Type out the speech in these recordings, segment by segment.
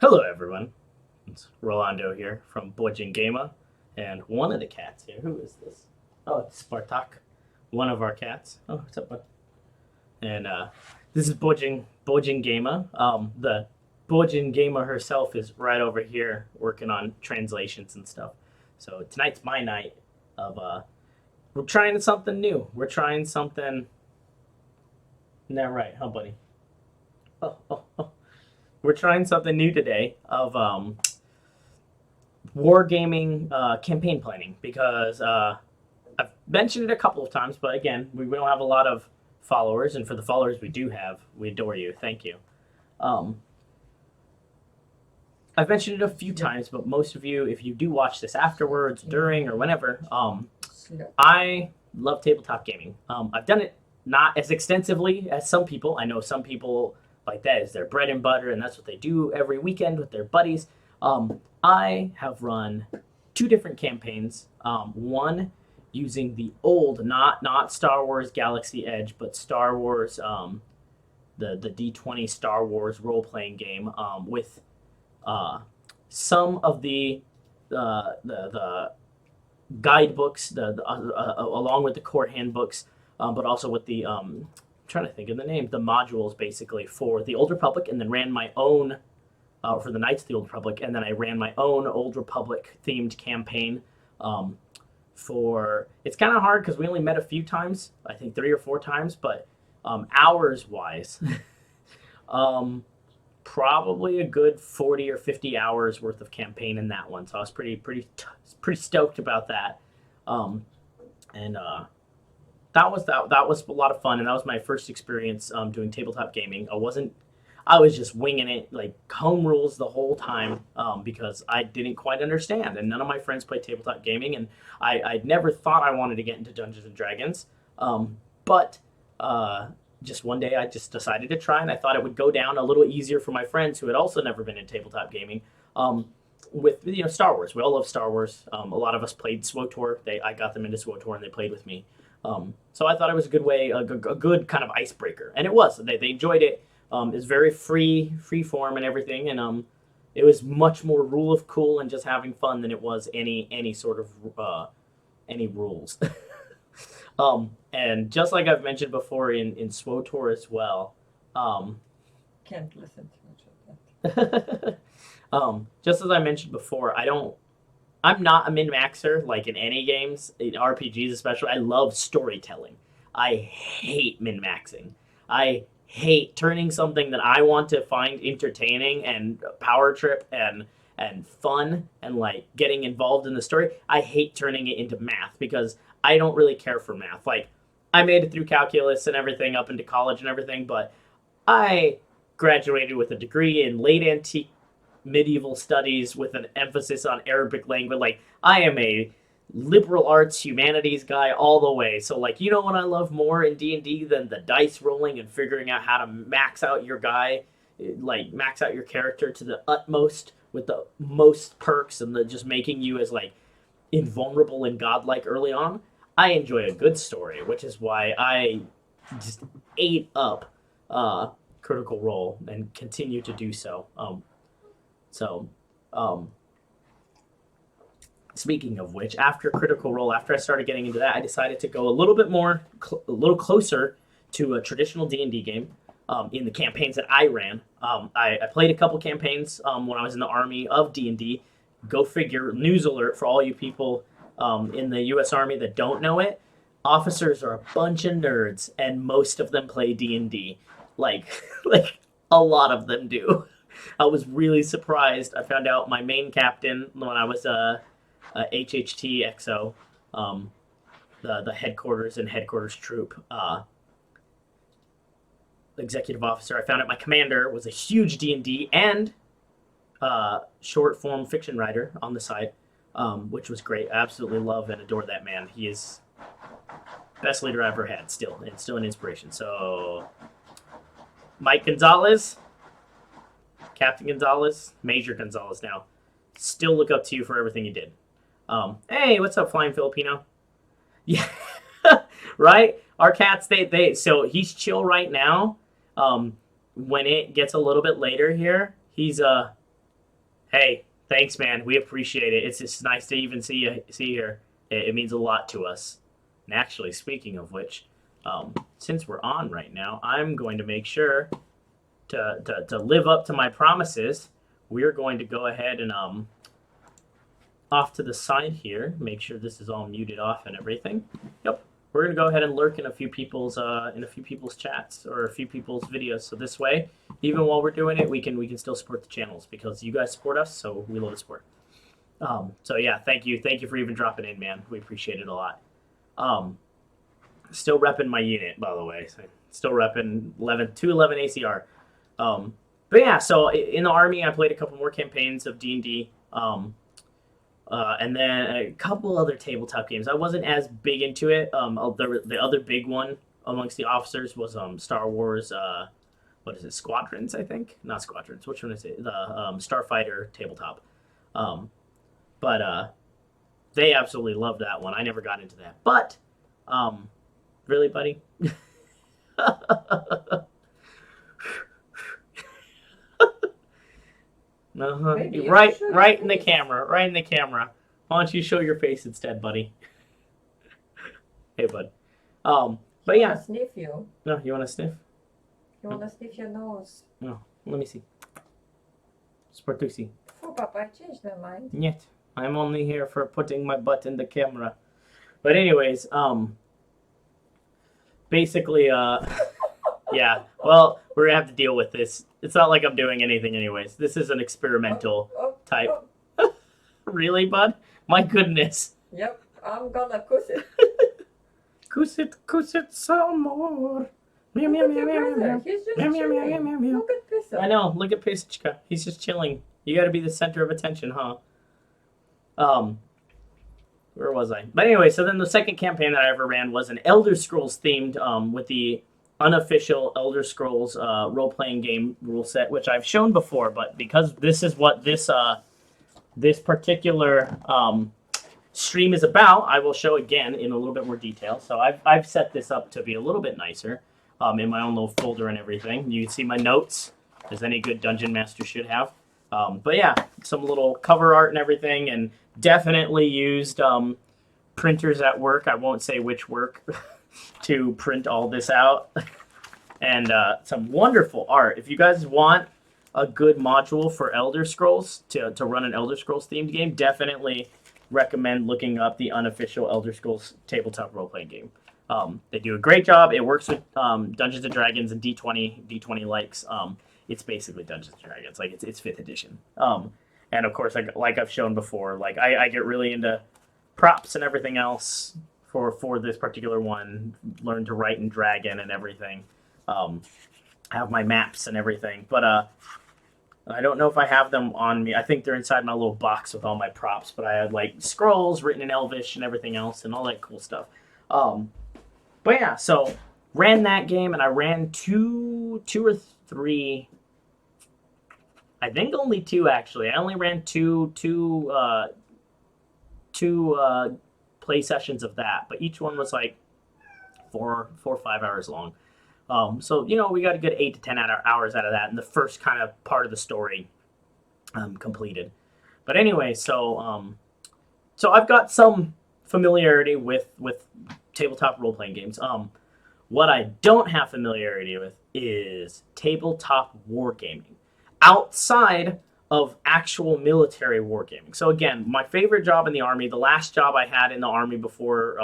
Hello, everyone. It's Rolando here from Bojin Gamer, and one of the cats here. Who is this? Oh, it's Spartak, one of our cats. Oh, what's up, bud? And this is Bojin Gamer. The Bojin Gamer herself is right over here working on translations and stuff. So tonight's my night of we're trying something new. We're trying something. Isn't that right, huh, buddy? Oh. We're trying something new today of wargaming campaign planning because I've mentioned it a couple of times, but again, we don't have a lot of followers, and for the followers we do have, we adore you. Thank you. Um, I've mentioned it a few times, but most of you, if you do watch this afterwards, during, or whenever, I love tabletop gaming. I've done it not as extensively as some people. I know some people like that is their bread and butter, and that's what they do every weekend with their buddies. I have run two different campaigns. One using the old, not Star Wars Galaxy Edge, but Star Wars, the D20 Star Wars role playing game with some of the guidebooks, along with the core handbooks, but also with the trying to think of the name, the modules basically for the Old Republic, and then ran my own for the Knights of the Old Republic, and then I ran my own Old Republic themed campaign. For it's kind of hard because we only met a few times, I think 3 or 4 times, but hours wise, probably a good 40 or 50 hours worth of campaign in that one. So I was pretty stoked about that. And that was a lot of fun, and that was my first experience doing tabletop gaming. I was just winging it, like home rules the whole time, because I didn't quite understand, and none of my friends played tabletop gaming, and I'd never thought I wanted to get into Dungeons and Dragons, but just one day I just decided to try, and I thought it would go down a little easier for my friends who had also never been in tabletop gaming. With Star Wars, we all love Star Wars. A lot of us played SWOTOR. I got them into SWOTOR, and they played with me. So I thought it was a good way, a good kind of icebreaker, and it was. They enjoyed it. It's very free form and everything, and it was much more rule of cool and just having fun than it was any sort of any rules. And just like I've mentioned before in SWOTOR as well. Can't listen too much of that. Just as I mentioned before, I'm not a min-maxer like in any games, in RPGs especially. I love storytelling. I hate min-maxing. I hate turning something that I want to find entertaining and power trip and fun and like getting involved in the story. I hate turning it into math because I don't really care for math. Like I made it through calculus and everything up into college and everything, but I graduated with a degree in late antique medieval studies with an emphasis on Arabic language. Like I am a liberal arts humanities guy all the way. So like what I love more in D&D than the dice rolling and figuring out how to max out your guy, like max out your character to the utmost with the most perks and the just making you as like invulnerable and godlike early on. I enjoy a good story, which is why I just ate up Critical Role and continue to do so. So, speaking of which, after Critical Role, after I started getting into that, I decided to go a little bit more, a little closer to a traditional D&D game. In the campaigns that I ran, I played a couple campaigns when I was in the army of D&D. Go figure. News alert for all you people in the U.S. Army that don't know it. Officers are a bunch of nerds, and most of them play D&D. Like a lot of them do. I was really surprised. I found out my main captain when I was a HHT XO, the headquarters and headquarters troop executive officer. I found out my commander was a huge D&D and short form fiction writer on the side, which was great. I absolutely love and adore that man. He is best leader I ever had, still, and still an inspiration. So, Mike Gonzalez. Captain Gonzalez, Major Gonzalez now. Still look up to you for everything you did. Hey, what's up, Flying Filipino? Yeah, right? Our cats, so he's chill right now. When it gets a little bit later here, he's Hey, thanks, man. We appreciate it. It's just nice to even see here. It means a lot to us. And actually, speaking of which, since we're on right now, I'm going to make sure to live up to my promises. We're going to go ahead and off to the side here. Make sure this is all muted off and everything. Yep. We're gonna go ahead and lurk in a few people's chats or a few people's videos. So this way, even while we're doing it, we can still support the channels because you guys support us, so we love the support. So yeah, thank you for even dropping in, man. We appreciate it a lot. Still repping my unit, by the way. Still repping 211 ACR. But yeah, so in the army, I played a couple more campaigns of D&D. And then a couple other tabletop games. I wasn't as big into it. The other big one amongst the officers was Star Wars. What is it? Squadrons, I think. Not Squadrons. Which one is it? The Starfighter tabletop. But they absolutely loved that one. I never got into that. But really, buddy. Right in the camera. Right in the camera. Why don't you show your face instead, buddy? Hey, bud. But yeah. Sniff you. No, you want to sniff? You want to sniff your nose? No. Let me see. Sportusi. Oh, Papa, I changed my mind. Yet. I'm only here for putting my butt in the camera. But anyways, basically, yeah. Well, we're gonna have to deal with this. It's not like I'm doing anything anyways. This is an experimental type. Really, bud? My goodness. Yep, I'm gonna kuss it. Kuss it some more. Meow, meow, meow, meow, meow. He's just Meow, meow, meow, meow, meow, meow. Look at Pissa. I know. Look at Pisachka. He's just chilling. You gotta be the center of attention, huh? Where was I? But anyway, so then the second campaign that I ever ran was an Elder Scrolls themed, with the unofficial Elder Scrolls role-playing game rule set, which I've shown before, but because this is what this particular stream is about, I will show again in a little bit more detail. So I've set this up to be a little bit nicer in my own little folder and everything. You can see my notes, as any good dungeon master should have. But yeah, some little cover art and everything, and definitely used printers at work. I won't say which work to print all this out. And some wonderful art. If you guys want a good module for Elder Scrolls to run an Elder Scrolls themed game, definitely recommend looking up the unofficial Elder Scrolls tabletop role-playing game. They do a great job. It works with Dungeons and Dragons and D20 likes. It's basically Dungeons and Dragons, like it's 5th edition. And of course, like I've shown before, like I get really into props and everything else for this particular one. Learn to write in Dragon and everything. Have my maps and everything, but I don't know if I have them on me. I think they're inside my little box with all my props, but I had like scrolls written in Elvish and everything else and all that cool stuff. But yeah, so ran that game, and I ran two or three. I think only two, actually. I only ran two play sessions of that, but each one was like 4 or 5 hours long. So, we got a good 8 to 10 hours out of that, and the first kind of part of the story completed. But anyway, so I've got some familiarity with tabletop role-playing games. What I don't have familiarity with is tabletop wargaming outside of actual military wargaming. So again, my favorite job in the Army, the last job I had in the Army before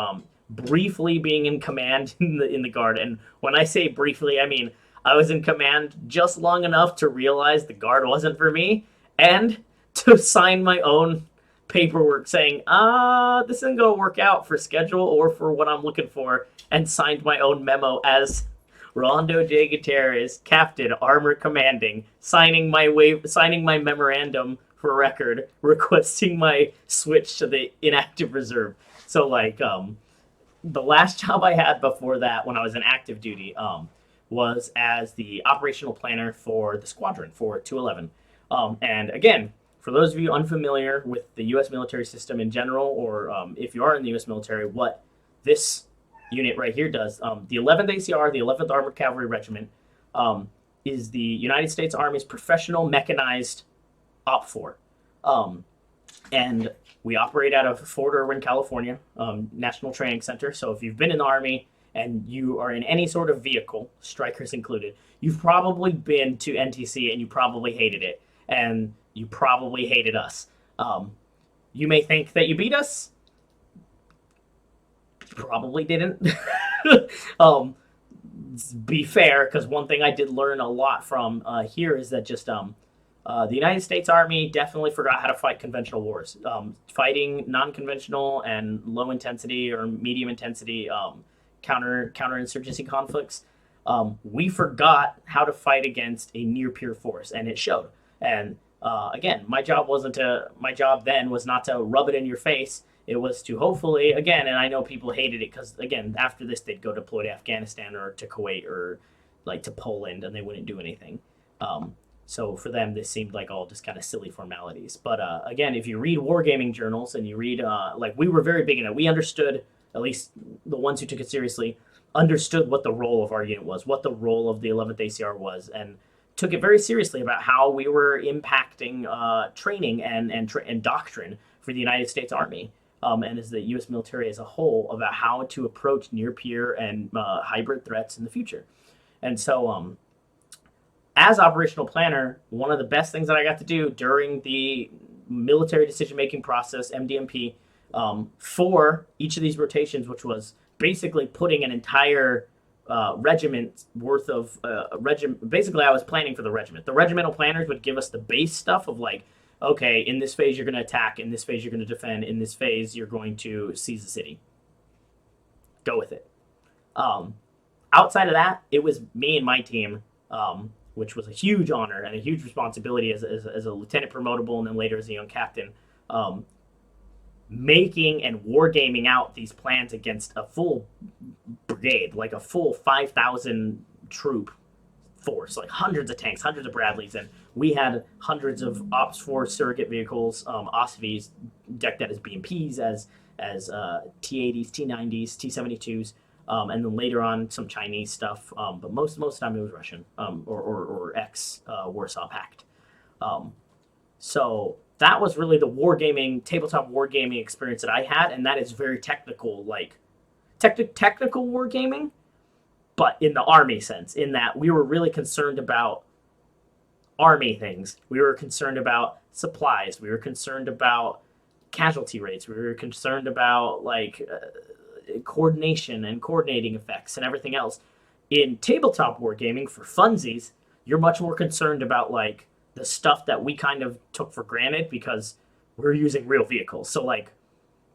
briefly being in command in the Guard, and when I say briefly, I mean I was in command just long enough to realize the Guard wasn't for me, and to sign my own paperwork saying, this isn't going to work out for schedule or for what I'm looking for, and signed my own memo as Rondo J. Gutierrez, Captain, Armor Commanding, signing my memorandum for record, requesting my switch to the inactive reserve. So, like, the last job I had before that, when I was in active duty, was as the operational planner for the squadron for 211. And again, for those of you unfamiliar with the U.S. military system in general, or if you are in the U.S. military, what this unit right here does, the 11th ACR, the 11th Armored Cavalry Regiment, is the United States Army's professional mechanized OPFOR. And we operate out of Fort Irwin, California, National Training Center. So if you've been in the Army and you are in any sort of vehicle, strikers included, you've probably been to NTC and you probably hated it. And you probably hated us. You may think that you beat us. Probably didn't. Be fair, because one thing I did learn a lot from here is that just the United States Army definitely forgot how to fight conventional wars. Fighting non-conventional and low intensity or medium intensity counterinsurgency conflicts, we forgot how to fight against a near peer force, and it showed. And again, my job then was not to rub it in your face. It was to hopefully, again, and I know people hated it because, again, after this they'd go deploy to Afghanistan or to Kuwait or like to Poland, and they wouldn't do anything. So for them, this seemed like all just kind of silly formalities. But again, if you read wargaming journals and you read, like we were very big in it, we understood, at least the ones who took it seriously, understood what the role of our unit was, what the role of the 11th ACR was, and took it very seriously about how we were impacting training and doctrine for the United States Army. And as the U.S. military as a whole about how to approach near-peer and hybrid threats in the future. And so as operational planner, one of the best things that I got to do during the military decision-making process, MDMP, for each of these rotations, which was basically putting an entire regiment worth of regiment. Basically, I was planning for the regiment. The regimental planners would give us the base stuff of like, okay, in this phase you're going to attack, in this phase you're going to defend, in this phase you're going to seize the city. Go with it. Outside of that, it was me and my team, which was a huge honor and a huge responsibility as a lieutenant promotable and then later as a young captain, making and wargaming out these plans against a full brigade, like a full 5,000 troop force, like hundreds of tanks, hundreds of Bradleys, and we had hundreds of Ops 4 surrogate vehicles, OSVs decked out as BMPs, as T-80s, T-90s, T-72s, and then later on some Chinese stuff, but most of the time it was Russian or ex-Warsaw Pact. So that was really the wargaming, tabletop wargaming experience that I had, and that is very technical, like technical wargaming, but in the Army sense, in that we were really concerned about Army things. We were concerned about supplies. We were concerned about casualty rates. We were concerned about like coordination and coordinating effects and everything else. In tabletop wargaming for funsies, you're much more concerned about like the stuff that we kind of took for granted because we're using real vehicles. So like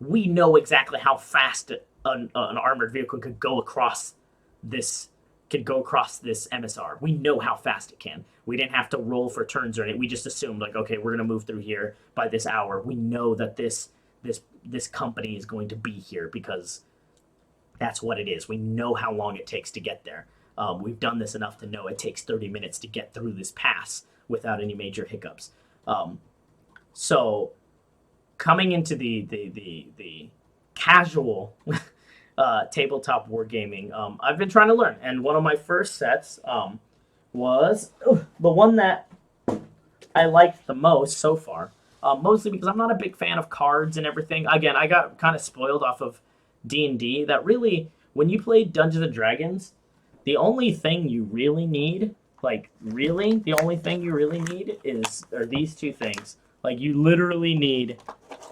we know exactly how fast an armored vehicle could go across this MSR. We know how fast it can. We didn't have to roll for turns or anything. We just assumed like, okay, we're gonna move through here by this hour. We know that this company is going to be here because that's what it is. We know how long it takes to get there. We've done this enough to know it takes 30 minutes to get through this pass without any major hiccups. So coming into the casual tabletop wargaming, I've been trying to learn, and one of my first sets was the one that I liked the most so far, mostly because I'm not a big fan of cards and everything. Again, I got kind of spoiled off of D&D, that really, when you play Dungeons & Dragons, the only thing you really need, are these two things. Like, you literally need,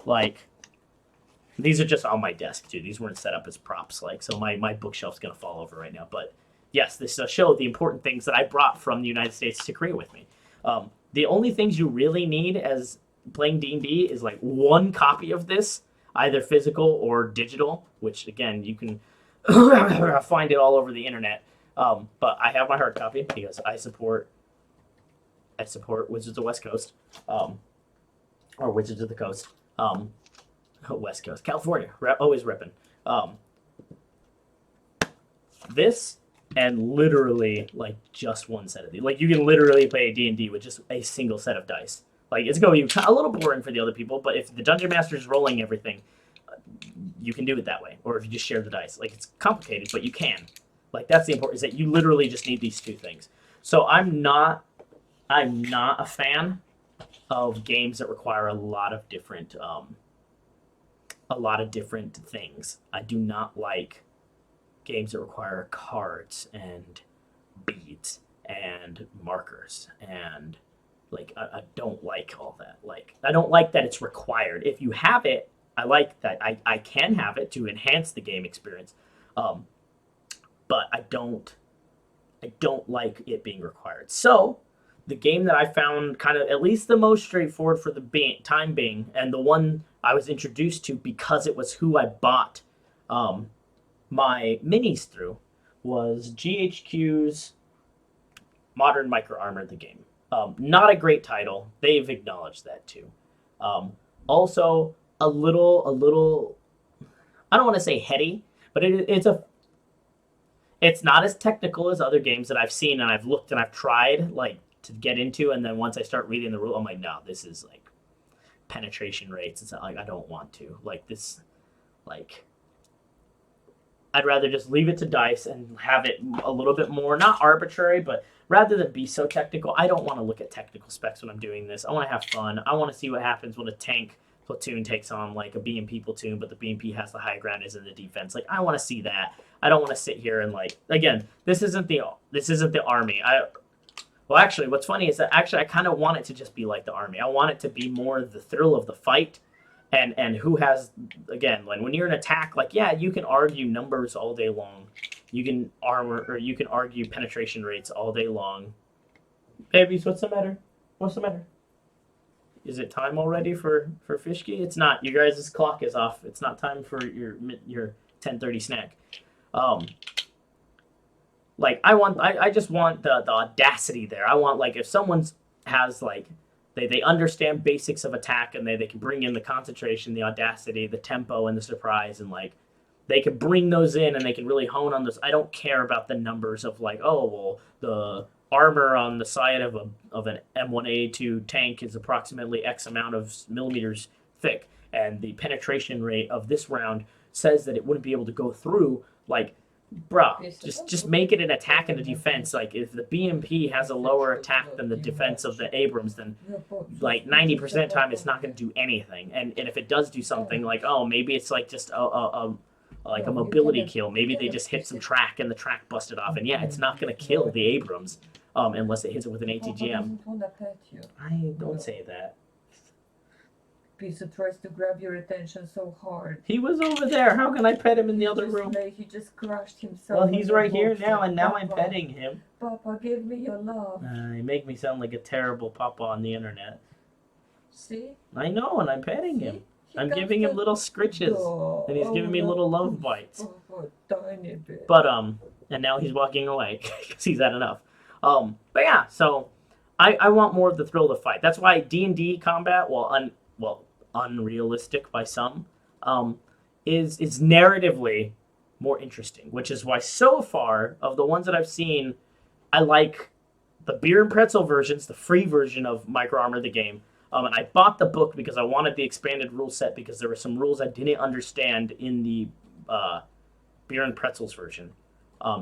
like, these are just on my desk, too. These weren't set up as props, like, so my bookshelf's going to fall over right now. But, yes, this does show the important things that I brought from the United States to Korea with me. The only things you really need as playing D&D is, like, one copy of this, either physical or digital, which, again, you can find it all over the internet. But I have my hard copy because I support Wizards of the West Coast, or Wizards of the Coast, West Coast, California, always repping. This and literally like just one set of these. Like you can literally play D&D with just a single set of dice. Like it's going to be a little boring for the other people, but if the Dungeon Master is rolling everything, you can do it that way. Or if you just share the dice, like it's complicated, but you can. Like that's the important, is that you literally just need these two things. So I'm not a fan of games that require a lot of different things. I do not like games that require cards and beads and markers and like I don't like all that. Like I don't like that it's required. If you have it, I like that I can have it to enhance the game experience. Um, but I don't like it being required. So the game that I found kind of at least the most straightforward for the time being, and the one I was introduced to because it was who I bought um, my minis through, was GHQ's Modern Microarmour the game. Not a great title. They've acknowledged that too. Also, a little. I don't want to say heady, but it's not as technical as other games that I've seen and I've looked and I've tried like to get into, and then once I start reading the rule, I'm like, no, this is like penetration rates. It's not like I don't want to like this. Like I'd rather just leave it to dice and have it a little bit more not arbitrary, but rather than be so technical, I don't want to look at technical specs when I'm doing this. I want to have fun. I want to see what happens when a tank platoon takes on like a BMP platoon, but the BMP has the high ground is in the defense. Like I want to see that. I don't want to sit here and like again, this isn't the army. Well, actually, what's funny is that actually I kind of want it to just be like the army. I want it to be more the thrill of the fight, and who has again when you're in attack. Like yeah, you can argue numbers all day long. You can armor or you can argue penetration rates all day long. Babies, what's the matter? What's the matter? Is it time already for Fishki? It's not. You guys' clock is off. It's not time for your 10:30 snack. Um, like I just want the audacity there. I want like if someone's has like they understand basics of attack and they can bring in the concentration, the audacity, the tempo, and the surprise, and like they can bring those in and they can really hone on this. I don't care about the numbers of like oh well the armor on the side of an M2a3 tank is approximately X amount of millimeters thick, and the penetration rate of this round says that it wouldn't be able to go through. Like bruh, just make it an attack and a defense. Like if the BMP has a lower attack than the defense of the Abrams, then like 90% of the time it's not going to do anything. And if it does do something, like oh maybe it's like just a mobility kill. Maybe they just hit some track and the track busted off. And yeah, it's not going to kill the Abrams unless it hits it with an ATGM. I don't say that. Pizza tries to grab your attention so hard. He was over there. How can I pet him in the other room? He just crushed himself. Well, he's right here now, and now I'm petting him. Papa, give me your love. You make me sound like a terrible papa on the internet. See? I know, and I'm petting him. I'm giving him little scritches, and he's giving me little love bites. Tiny bit. But and now he's walking away because he's had enough. But yeah, so I want more of the thrill of the fight. That's why D&D combat, unrealistic by some, is narratively more interesting. Which is why so far of the ones that I've seen, I like the beer and pretzel versions, the free version of Microarmour the game. And I bought the book because I wanted the expanded rule set because there were some rules I didn't understand in the beer and pretzels version.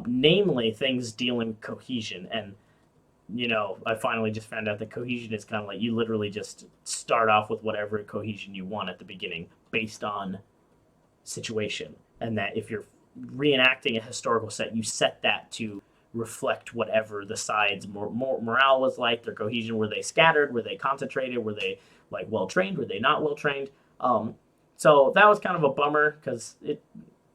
Namely, things dealing with cohesion. And, you know, I finally just found out that cohesion is kind of like you literally just start off with whatever cohesion you want at the beginning based on situation. And that if you're reenacting a historical set, you set that to reflect whatever the sides morale was like, their cohesion. Were they scattered? Were they concentrated? Were they like well trained? Were they not well trained? So that was kind of a bummer because it,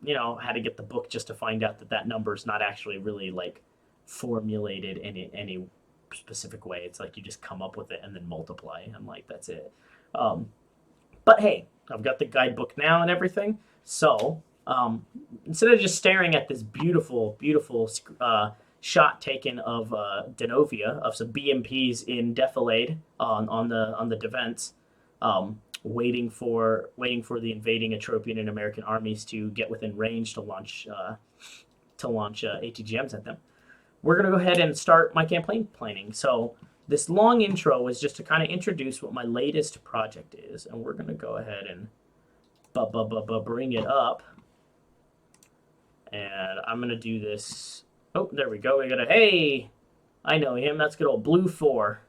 you know, had to get the book just to find out that that number is not actually really like formulated in any specific way. It's like you just come up with it and then multiply. I'm like, that's it. But hey, I've got the guidebook now and everything. So instead of just staring at this beautiful shot taken of Donovia of some BMPs in defilade on the defense, waiting for the invading Atropian and American armies to get within range to launch ATGMs at them. We're gonna go ahead and start my campaign planning. So this long intro is just to kind of introduce what my latest project is, and we're gonna go ahead and bring it up. And I'm gonna do this. Oh, there we go. We got a hey. I know him. That's good old Blue 4.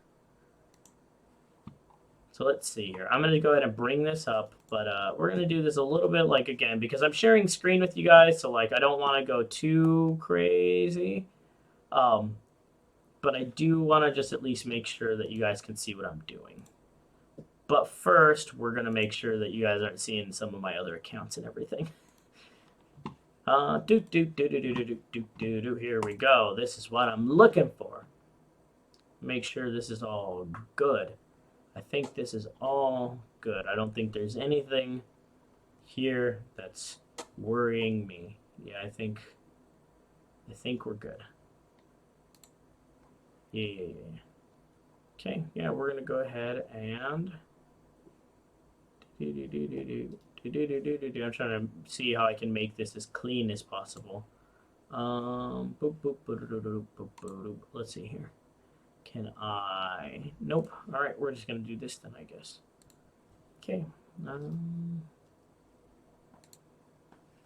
So let's see here. I'm going to go ahead and bring this up, but we're going to do this a little bit like again because I'm sharing screen with you guys, so like I don't want to go too crazy. But I do want to just at least make sure that you guys can see what I'm doing. But first, we're going to make sure that you guys aren't seeing some of my other accounts and everything. Here we go. This is what I'm looking for. Make sure this is all good. I think this is all good. I don't think there's anything here that's worrying me. Yeah, I think we're good. Yeah. Okay, yeah, we're gonna go ahead and I'm trying to see how I can make this as clean as possible. Let's see here. Can I? Nope. All right, we're just gonna do this then, I guess. Okay.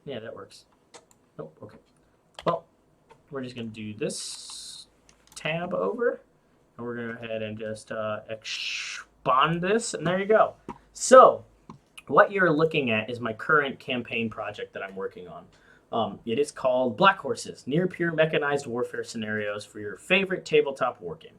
Yeah, that works. Nope. Okay. Well, we're just gonna do this tab over, and we're gonna go ahead and just expand this, and there you go. So, what you're looking at is my current campaign project that I'm working on. It is called Black Horses, Near Pure Mechanized Warfare Scenarios for your favorite tabletop wargame.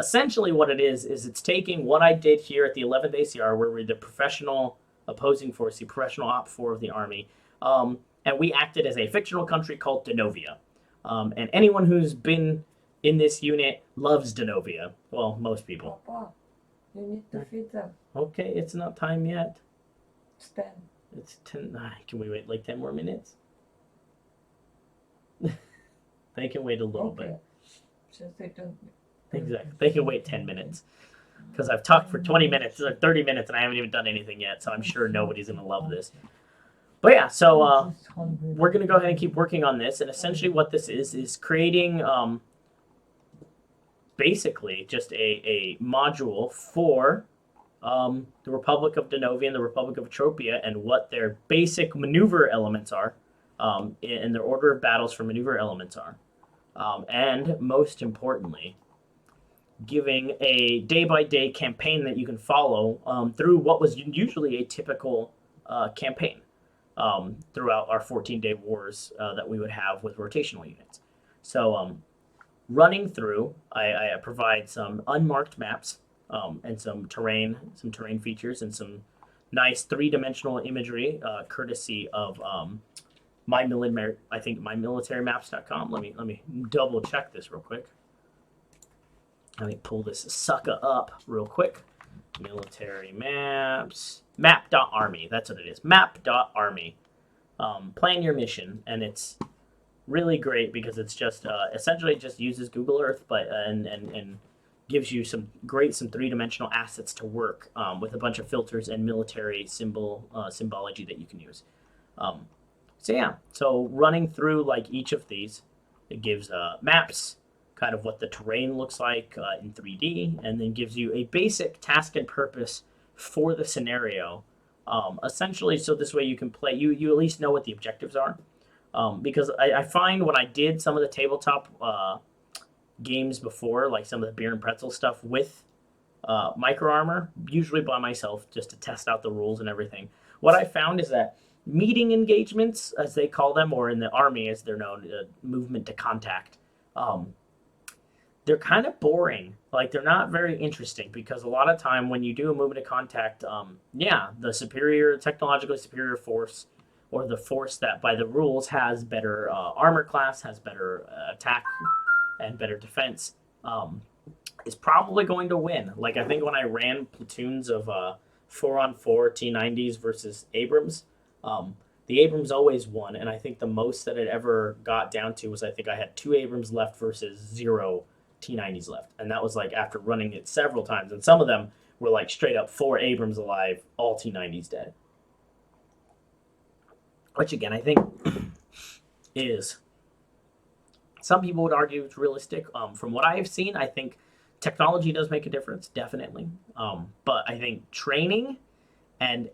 Essentially what it is it's taking what I did here at the 11th ACR, where we're the professional opposing force, the professional op 4 of the Army, and we acted as a fictional country called Donovia. And anyone who's been in this unit loves Donovia. Well, most people. Papa, you need to feed them. Okay, it's not time yet. It's 10. It's 10. Can we wait like 10 more minutes? They can wait a little bit. Since they don't. Exactly. They can wait 10 minutes. Because I've talked for 20 minutes or 30 minutes and I haven't even done anything yet, so I'm sure nobody's going to love this. But yeah, so we're going to go ahead and keep working on this. And essentially what this is creating basically just a module for the Republic of Donovia and the Republic of Atropia and what their basic maneuver elements are, and their order of battles for maneuver elements are. And most importantly, giving a day-by-day campaign that you can follow through what was usually a typical campaign throughout our 14-day wars that we would have with rotational units. So running through, I provide some unmarked maps and some terrain features and some nice three-dimensional imagery courtesy of mymilitarymaps.com. Let me double check this real quick. Let me pull this sucker up real quick. Military maps. Map.army. That's what it is. Map.army. Plan your mission, and it's really great because it's just essentially just uses Google Earth, but and gives you some three-dimensional assets to work with a bunch of filters and military symbology that you can use. So yeah, so running through like each of these, it gives maps, kind of what the terrain looks like in 3D, and then gives you a basic task and purpose for the scenario. Essentially, so this way you can play, you at least know what the objectives are. Because I find when I did some of the tabletop games before, like some of the beer and pretzel stuff with Microarmour, usually by myself, just to test out the rules and everything, what I found is that meeting engagements, as they call them, or in the Army as they're known, movement to contact, they're kind of boring. Like, they're not very interesting because a lot of time when you do a movement to contact, the technologically superior force, or the force that by the rules has better armor class, has better attack and better defense, is probably going to win. Like, I think when I ran platoons of 4-on-4 T90s versus Abrams, the Abrams always won, and I think the most that it ever got down to was I think I had 2 Abrams left versus 0 T90s left, and that was like after running it several times, and some of them were like straight up 4 Abrams alive, all T90s dead. Which again, I think is, some people would argue it's realistic. From what I have seen, I think technology does make a difference, definitely. But I think training and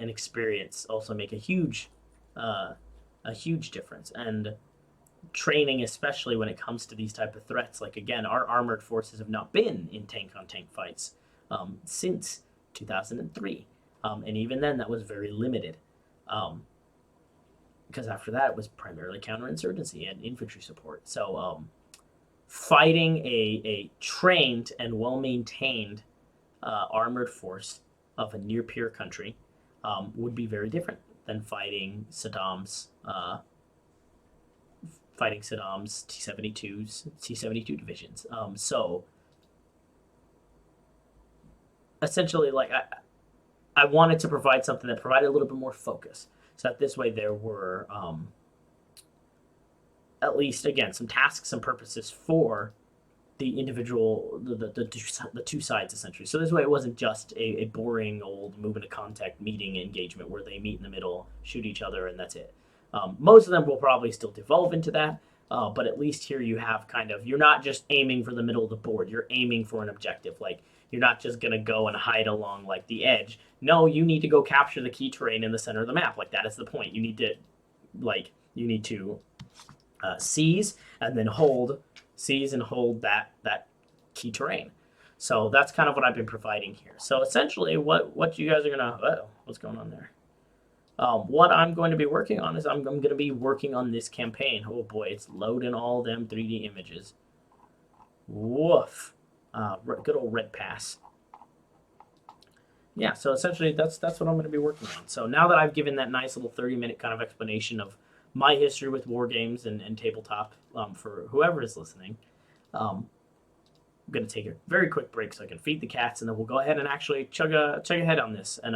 experience also make a huge difference. And training, especially when it comes to these type of threats. Like again, our armored forces have not been in tank on tank fights since 2003, and even then that was very limited. Because after that it was primarily counterinsurgency and infantry support. So fighting a trained and well maintained armored force of a near peer country would be very different than fighting Saddam's T-72 divisions. So essentially, like I wanted to provide something that provided a little bit more focus, so that this way there were at least again some tasks and purposes for the individual the two sides essentially. So this way it wasn't just a boring old movement of contact meeting engagement where they meet in the middle, shoot each other, and that's it. Most of them will probably still devolve into that, but at least here you have kind of, you're not just aiming for the middle of the board, you're aiming for an objective. Like you're not just gonna go and hide along like the edge. No, you need to go capture the key terrain in the center of the map. Like that is the point. You need to seize and then hold, seize and hold that key terrain. So that's kind of what I've been providing here. So essentially, what you guys are gonna, what's going on there? What I'm going to be working on is I'm going to be working on this campaign. Oh boy, it's loading all them 3D images. Woof. Good old red pass. Yeah, so essentially that's what I'm going to be working on. So now that I've given that nice little 30-minute kind of explanation of my history with war games and tabletop for whoever is listening, I'm going to take a very quick break so I can feed the cats, and then we'll go ahead and actually chug ahead on this and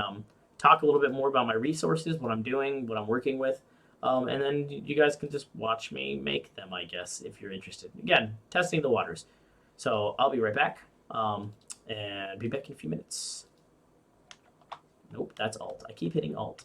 talk a little bit more about my resources, what I'm doing, what I'm working with, and then you guys can just watch me make them, I guess, if you're interested. Again, testing the waters. So I'll be right back, and be back in a few minutes. Nope, that's Alt. I keep hitting Alt.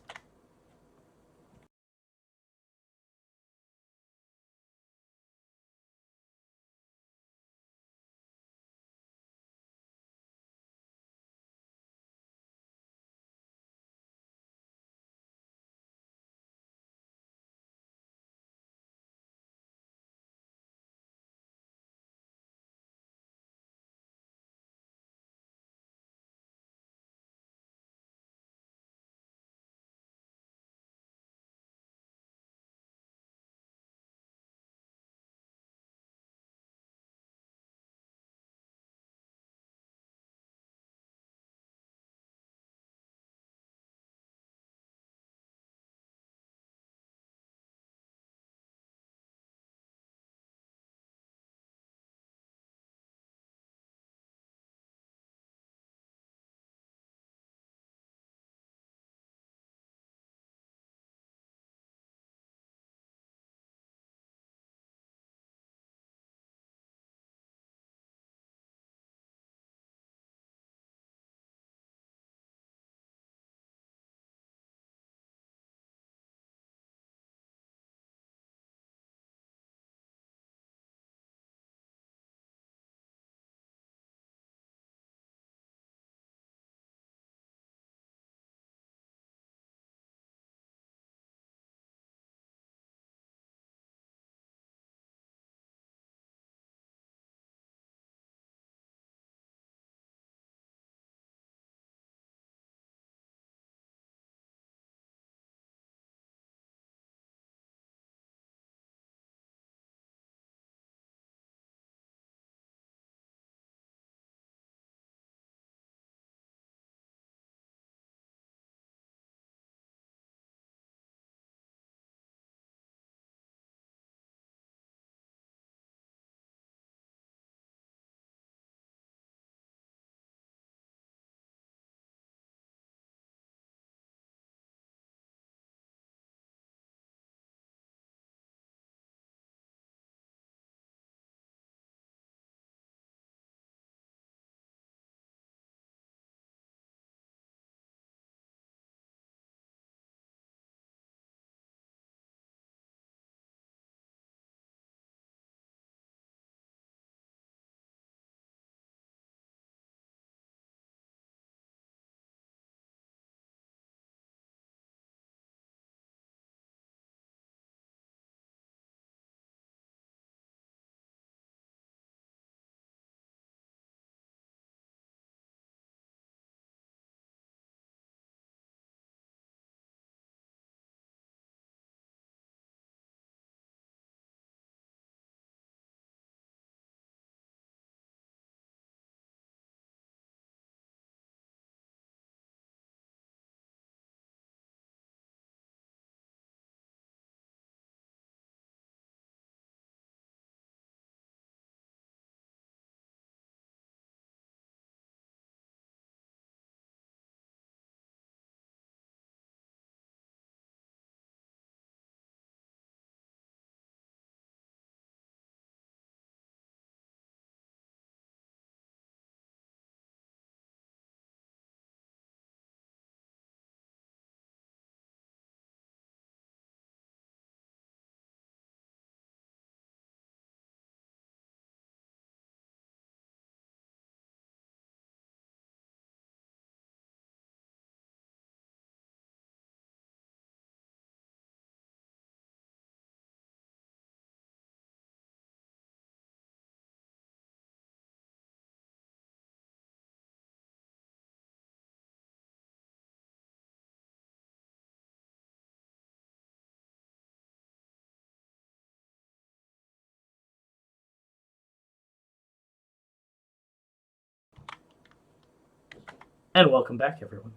And welcome back, everyone.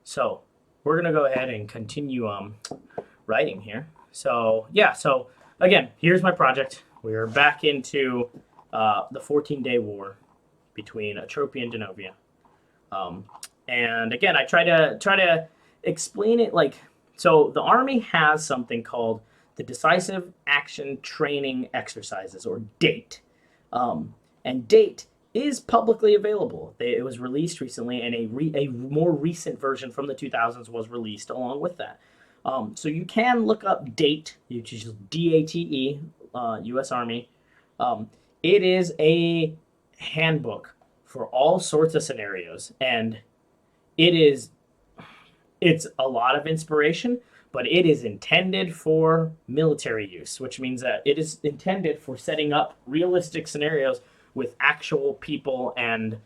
So we're gonna go ahead and continue writing here. So yeah, so again, here's my project. We're back into the 14-day war between Atropia and Donovia. And again, I try to explain it like so. The army has something called the Decisive Action Training Exercises, or DATE, and DATE is publicly available. It was released recently, and a more recent version from the 2000s was released along with that. So you can look up DATE, which is DATE, U.S. Army. It is a handbook for all sorts of scenarios, and it's a lot of inspiration, but it is intended for military use, which means that it is intended for setting up realistic scenarios with actual people and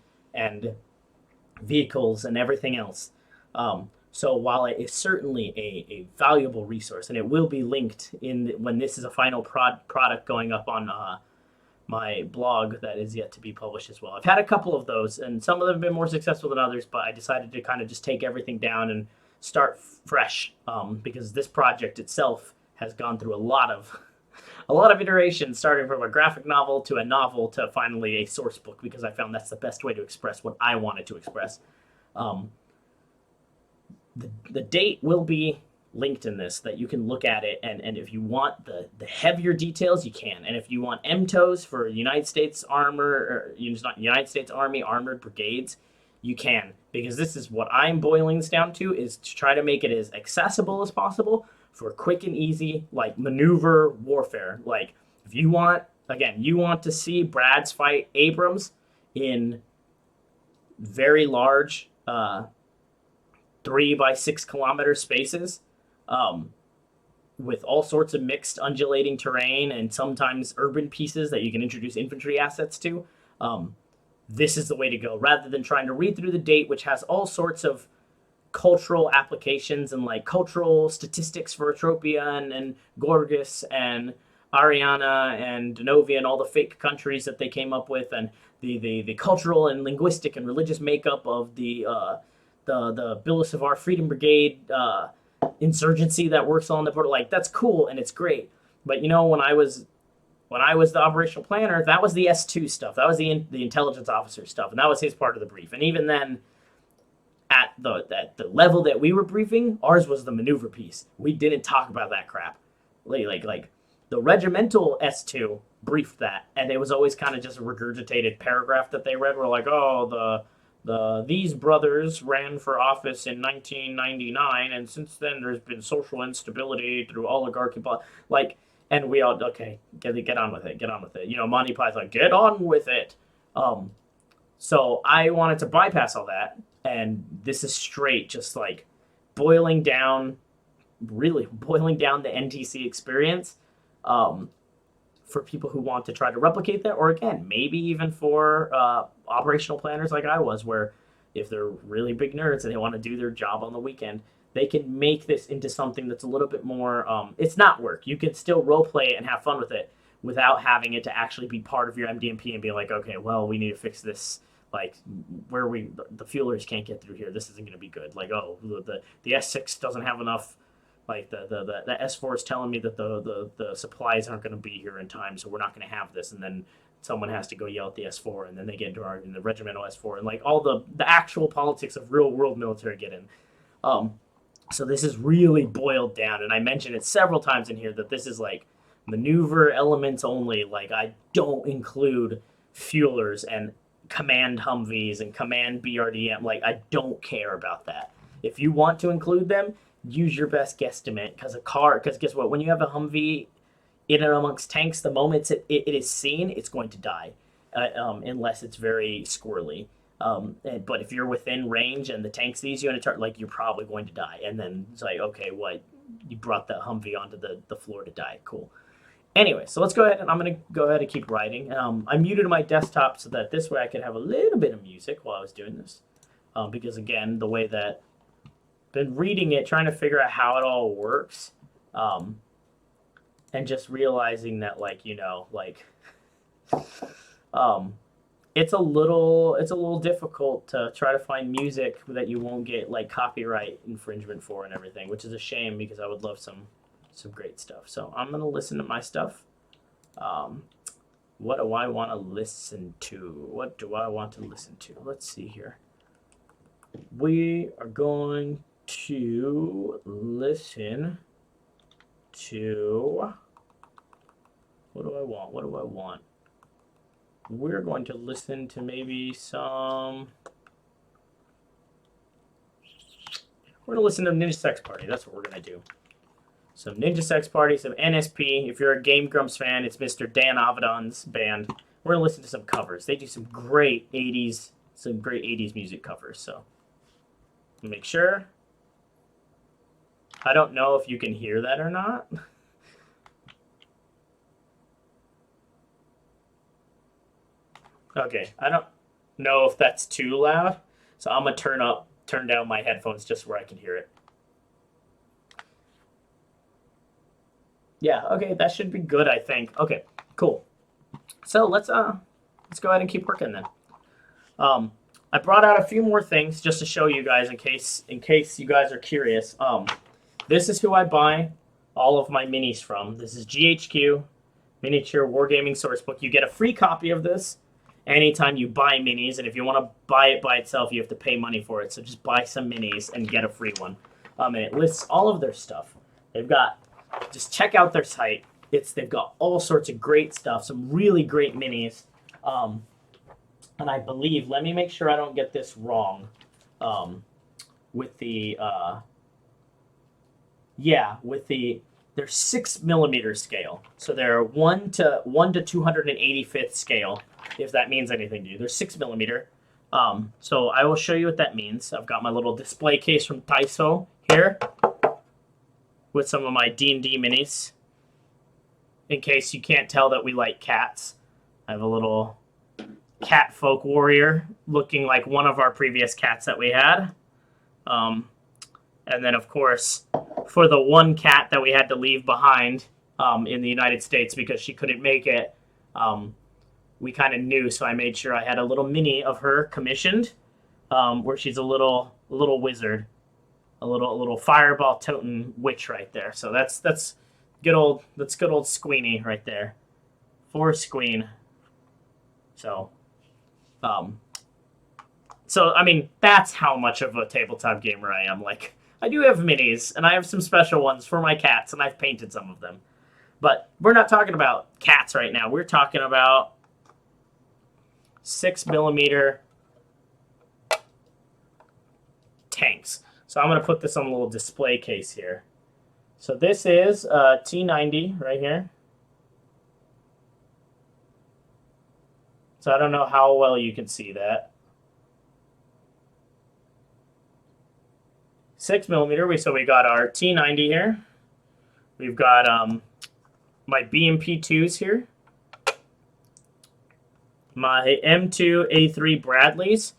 vehicles and everything else. So while it is certainly a valuable resource, and it will be linked when this is a final product going up on my blog that is yet to be published as well. I've had a couple of those, and some of them have been more successful than others, but I decided to kind of just take everything down and start fresh, because this project itself has gone through a lot of iterations, starting from a graphic novel to a novel to finally a source book, because I found that's the best way to express what I wanted to express. The DATE will be linked in this, that you can look at it, and if you want the heavier details, you can. And if you want MTOs for United States Armor, or not United States Army Armored Brigades, you can, because this is what I'm boiling this down to, is to try to make it as accessible as possible for quick and easy, like, maneuver warfare. Like, if you want, again, you want to see Brad's fight Abrams in very large 3 by 6 kilometer spaces, with all sorts of mixed undulating terrain and sometimes urban pieces that you can introduce infantry assets to, this is the way to go, rather than trying to read through the DATE, which has all sorts of cultural applications and like cultural statistics for Atropia and Gorgas and Ariana and Donovia and all the fake countries that they came up with, and the cultural and linguistic and religious makeup of the Bilosevar Freedom Brigade insurgency that works on the border. Like, that's cool and it's great. But when I was the operational planner, that was the S2 stuff. That was the intelligence officer stuff, and that was his part of the brief. And even then, at the level that we were briefing, ours was the maneuver piece. We didn't talk about that crap. Like the regimental S2 briefed that, and it was always kind of just a regurgitated paragraph that they read. We're like, oh, these brothers ran for office in 1999, and since then there's been social instability through oligarchy. Like, and we all, okay, get on with it. Monty Python, get on with it. So I wanted to bypass all that, and this is straight, just like really boiling down the NTC experience, for people who want to try to replicate that, or again, maybe even for operational planners like I was, where if they're really big nerds and they want to do their job on the weekend, they can make this into something that's a little bit more, it's not work. You can still role play it and have fun with it without having it to actually be part of your MDMP and be like, okay, well, we need to fix this. Like, the fuelers can't get through here. This isn't going to be good. Like, oh, the S6 doesn't have enough. Like, the S4 is telling me that the supplies aren't going to be here in time, so we're not going to have this. And then someone has to go yell at the S4, and then they get into the regimental S4, and like all the actual politics of real world military get in. So this is really boiled down, and I mentioned it several times in here that this is like maneuver elements only. Like, I don't include fuelers and command Humvees and command BRDM. Like, I don't care about that. If you want to include them, use your best guesstimate, because guess what? When you have a Humvee in and amongst tanks, the moment it is seen, it's going to die, unless it's very squirrely. But if you're within range and the tank sees you in a turret, like, you're probably going to die. And then it's like, okay, what? You brought the Humvee onto the floor to die. Cool. Anyway, so let's go ahead, and I'm going to go ahead and keep writing. I muted my desktop so that this way I could have a little bit of music while I was doing this. Because, again, the way that I've been reading it, trying to figure out how it all works, and just realizing that, it's a little difficult to try to find music that you won't get like copyright infringement for and everything, which is a shame because I would love some great stuff. So I'm gonna listen to my stuff. What do I want to listen to? What do I want to listen to? Let's see here. We are going to listen to. What do I want? What do I want? We're going to listen to maybe some. We're going to listen to Ninja Sex Party. That's what we're going to do. Some Ninja Sex Party, some NSP. If you're a Game Grumps fan, it's Mr. Dan Avedon's band. We're going to listen to some covers. They do some great 80s music covers. So make sure. I don't know if you can hear that or not. Okay, I don't know if that's too loud, so I'm gonna turn down my headphones just where I can hear it. Yeah, okay, that should be good, I think. Okay, cool. So let's go ahead and keep working then. I brought out a few more things just to show you guys in case you guys are curious. This is who I buy all of my minis from. This is GHQ Miniature Wargaming Sourcebook. You get a free copy of this anytime you buy minis, and if you want to buy it by itself, you have to pay money for it. So just buy some minis and get a free one. And it lists all of their stuff. Just check out their site. They've got all sorts of great stuff, some really great minis. And I believe, let me make sure I don't get this wrong. With the their 6mm scale. So they're 1 to 285th scale, if that means anything to you. They're 6mm. So I will show you what that means. I've got my little display case from Daiso here with some of my D&D minis. In case you can't tell that we like cats, I have a little cat folk warrior looking like one of our previous cats that we had. And then, of course, for the one cat that we had to leave behind in the United States because she couldn't make it, we kind of knew, so I made sure I had a little mini of her commissioned, where she's a little wizard, a little fireball toting witch right there. So that's good old Squeenie right there, for Squeen. So I mean, that's how much of a tabletop gamer I am. Like, I do have minis, and I have some special ones for my cats, and I've painted some of them. But we're not talking about cats right now. We're talking about 6mm tanks. So I'm going to put this on a little display case here. So this is T90 right here. So I don't know how well you can see that. 6mm. So we got our T90 here. We've got my BMP2s here. My M2a3 Bradleys,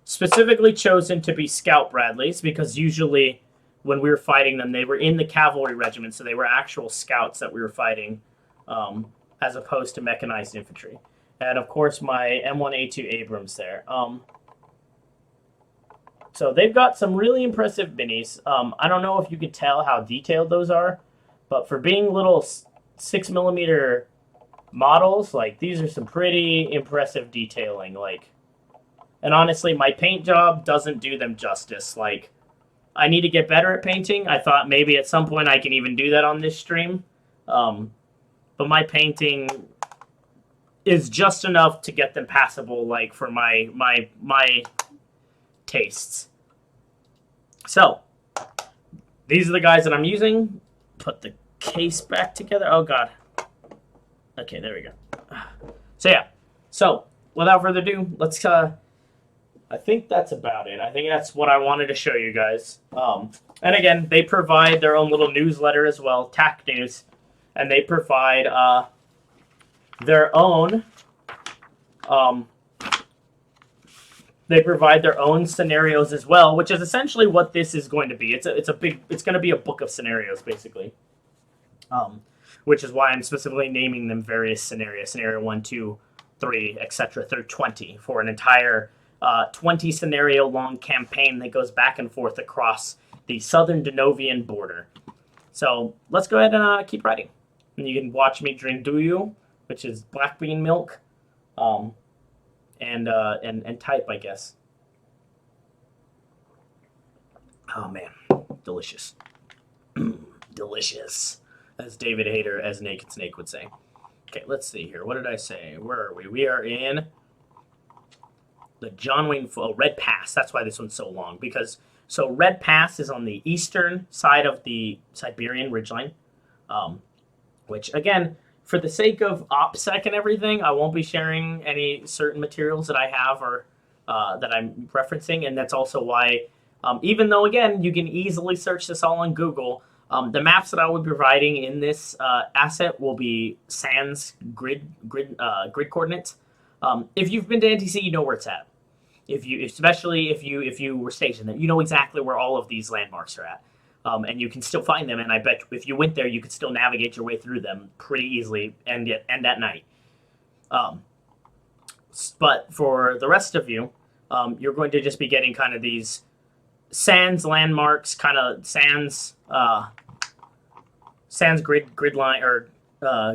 specifically chosen to be Scout Bradleys because usually when we were fighting them, they were in the cavalry regiment, so they were actual scouts that we were fighting, as opposed to mechanized infantry. And of course, my M1A2 Abrams there. So they've got some really impressive minis. I don't know if you could tell how detailed those are, but for being little 6mm models, like, these are some pretty impressive detailing. Like, and honestly, my paint job doesn't do them justice. Like, I need to get better at painting. I thought maybe at some point I can even do that on this stream. But my painting is just enough to get them passable, like, for my tastes. So, these are the guys that I'm using. Put the case back together. Oh, God. Okay, there we go. So, yeah. So, without further ado, let's... I think that's about it. I think that's what I wanted to show you guys. And again, they provide their own little newsletter as well, TAC News. And they provide their own... they provide their own scenarios as well, which is essentially what this is going to be. It's going to be a book of scenarios, basically. Which is why I'm specifically naming them various scenarios. Scenario 1, 2, 3, etc. through 20 for an entire 20 scenario long campaign that goes back and forth across the southern Donovian border. So let's go ahead and keep writing. And you can watch me drink duyu, which is black bean milk, and type, I guess. Oh man, delicious. Delicious, as David Hayter, as Naked Snake would say. Okay, let's see here. What did I say? Where are we? We are in the John Wayne Red Pass. That's why this one's so long, because Red Pass is on the eastern side of the Siberian ridgeline, which again, for the sake of OPSEC and everything, I won't be sharing any certain materials that I have or that I'm referencing, and that's also why, even though again you can easily search this all on Google, the maps that I will be providing in this asset will be sans grid coordinates. If you've been to NTC, you know where it's at. Especially if you were stationed there, you know exactly where all of these landmarks are at, and you can still find them. And I bet if you went there, you could still navigate your way through them pretty easily, and at night. But for the rest of you, you're going to just be getting kind of these sans landmarks, kind of sans grid line or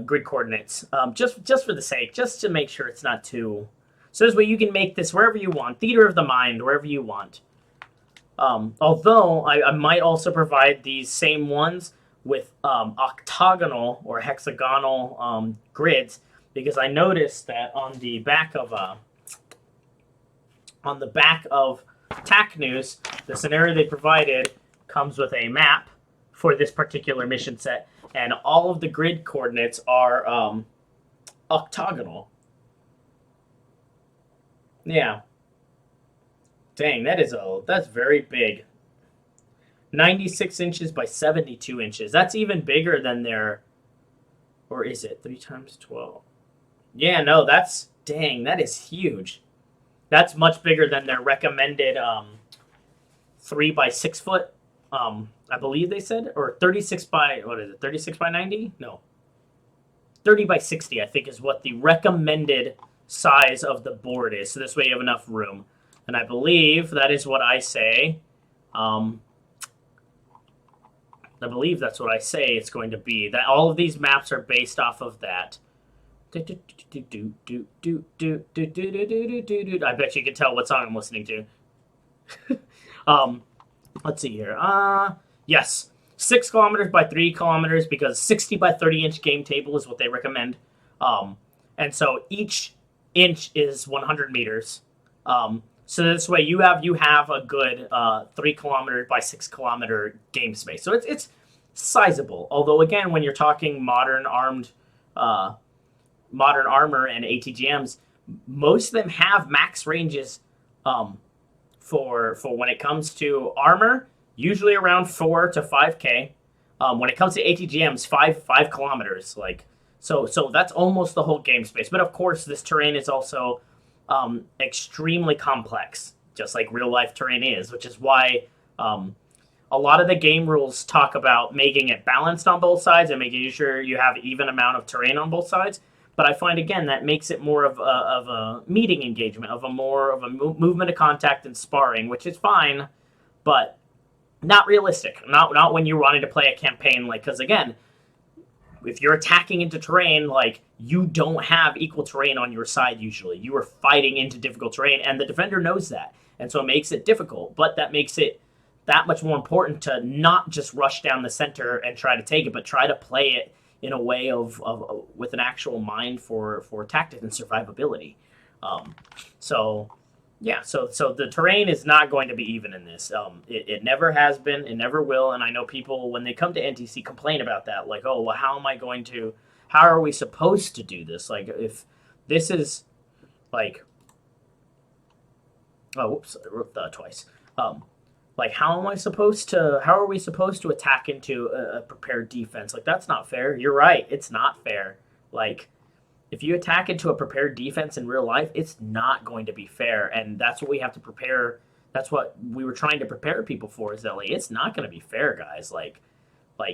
grid coordinates, just for the sake, just to make sure it's not too. So this way you can make this wherever you want, theater of the mind, wherever you want. Although I might also provide these same ones with octagonal or hexagonal grids, because I noticed that on the back of TAC News, the scenario they provided comes with a map for this particular mission set, and all of the grid coordinates are octagonal. Yeah. Dang, that's very big. 96 inches by 72 inches. That's even bigger than their, or is it 3 times 12? Yeah, no, dang, that is huge. That's much bigger than their recommended 3 by 6 foot. I believe they said, or 36 by, what is it, 36 by 90? No. 30 by 60, I think, is what the recommended size of the board is. So this way you have enough room. And I believe that is what I say. I believe that's what I say it's going to be. That all of these maps are based off of that. I bet you can tell what song I'm listening to. Let's see here. Yes, 6 kilometers by 3 kilometers, because 60 by 30 inch game table is what they recommend. And so each inch is 100 meters. So this way you have a good 3 kilometer by 6 kilometer game space. So it's sizable. Although again, when you're talking modern armor and ATGMs, most of them have max ranges for when it comes to armor, usually around 4 to 5K. When it comes to ATGMs, 5 kilometers. So that's almost the whole game space. But of course, this terrain is also extremely complex, just like real life terrain is, which is why a lot of the game rules talk about making it balanced on both sides and making sure you have even amount of terrain on both sides. But I find, again, that makes it more of a meeting engagement, of a movement of contact and sparring, which is fine, but not realistic. Not when you're wanting to play a campaign, because again, if you're attacking into terrain, you don't have equal terrain on your side usually. You are fighting into difficult terrain, and the defender knows that. And so it makes it difficult, but that makes it that much more important to not just rush down the center and try to take it, but try to play it in a way of with an actual mind for tactics and survivability. So the terrain is not going to be even in this. It never has been, it never will, and I know people, when they come to NTC, complain about that, oh, well, how are we supposed to do this? If this is, oh, whoops, I wrote that twice. How are we supposed to attack into a prepared defense? That's not fair. You're right. It's not fair. If you attack into a prepared defense in real life, it's not going to be fair. And that's what we have to prepare. That's what we were trying to prepare people for, is that it's not going to be fair, guys.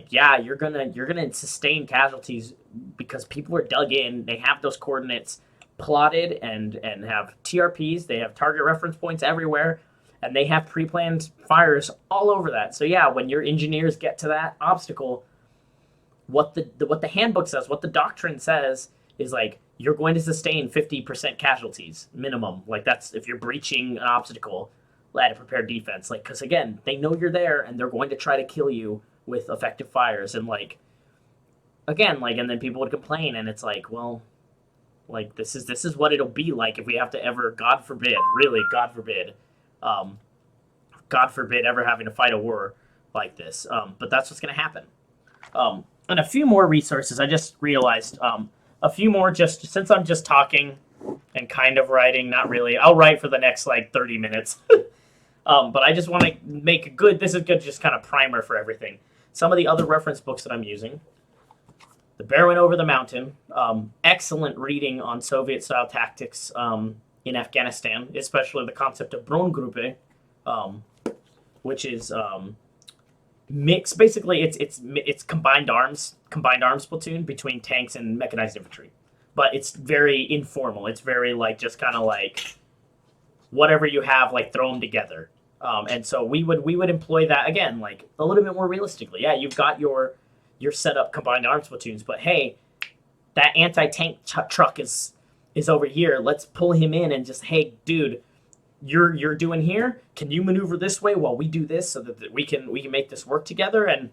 Yeah, you're gonna sustain casualties because people are dug in. They have those coordinates plotted and have TRPs. They have target reference points everywhere, and they have pre-planned fires all over that. So yeah, when your engineers get to that obstacle, what the handbook says, what the doctrine says is like you're going to sustain 50% casualties minimum. Like that's if you're breaching an obstacle at a prepared defense. Like because again, they know you're there and they're going to try to kill you with effective fires. And like again, like and then people would complain, and it's like, well, like this is what it'll be like if we have to ever, God forbid, really, um, God forbid, ever having to fight a war like this. But that's what's going to happen. And a few more resources. I just realized a few more. Just since I'm just talking and kind of writing, not really. I'll write for the next like 30 minutes. But I just want to make a good. This is good, just kind of primer for everything. Some of the other reference books that I'm using. The Bear Went Over the Mountain. Excellent reading on Soviet-style tactics in Afghanistan, especially the concept of Brongruppe, which is mix. Basically, it's combined arms platoon between tanks and mechanized infantry, but it's very informal. It's very like just kind of like whatever you have, like throw them together. And so we would employ that again, like a little bit more realistically. Yeah, you've got your set up combined arms platoons, but hey, that anti-tank truck is over here. Let's pull him in and just, hey, dude, you're doing here. Can you maneuver this way while we do this so that we can make this work together? And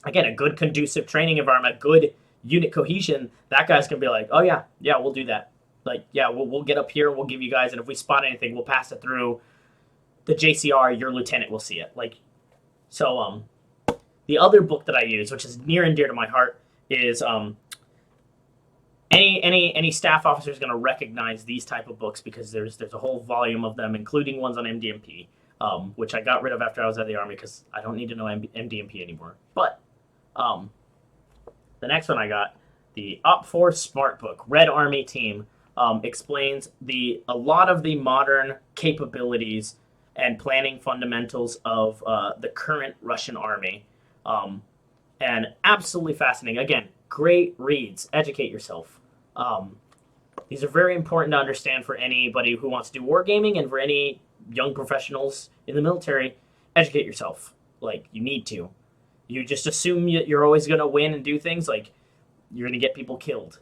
again, a good conducive training environment, good unit cohesion. That guy's gonna be like, oh yeah, we'll do that. Like yeah, we'll get up here. We'll give you guys, and if we spot anything, we'll pass it through the JCR. Your lieutenant will see it. Like so. The other book that I use, which is near and dear to my heart, is any staff officer is going to recognize these type of books because there's a whole volume of them, including ones on MDMP, which I got rid of after I was at the Army because I don't need to know MDMP anymore. But the next one I got, the Op4 Smart Book, Red Army Team, explains a lot of the modern capabilities and planning fundamentals of the current Russian Army. And absolutely fascinating. Again, great reads. Educate yourself. These are very important to understand for anybody who wants to do wargaming and for any young professionals in the military. Educate yourself. Like, you need to. You just assume you're always going to win and do things. Like, you're going to get people killed.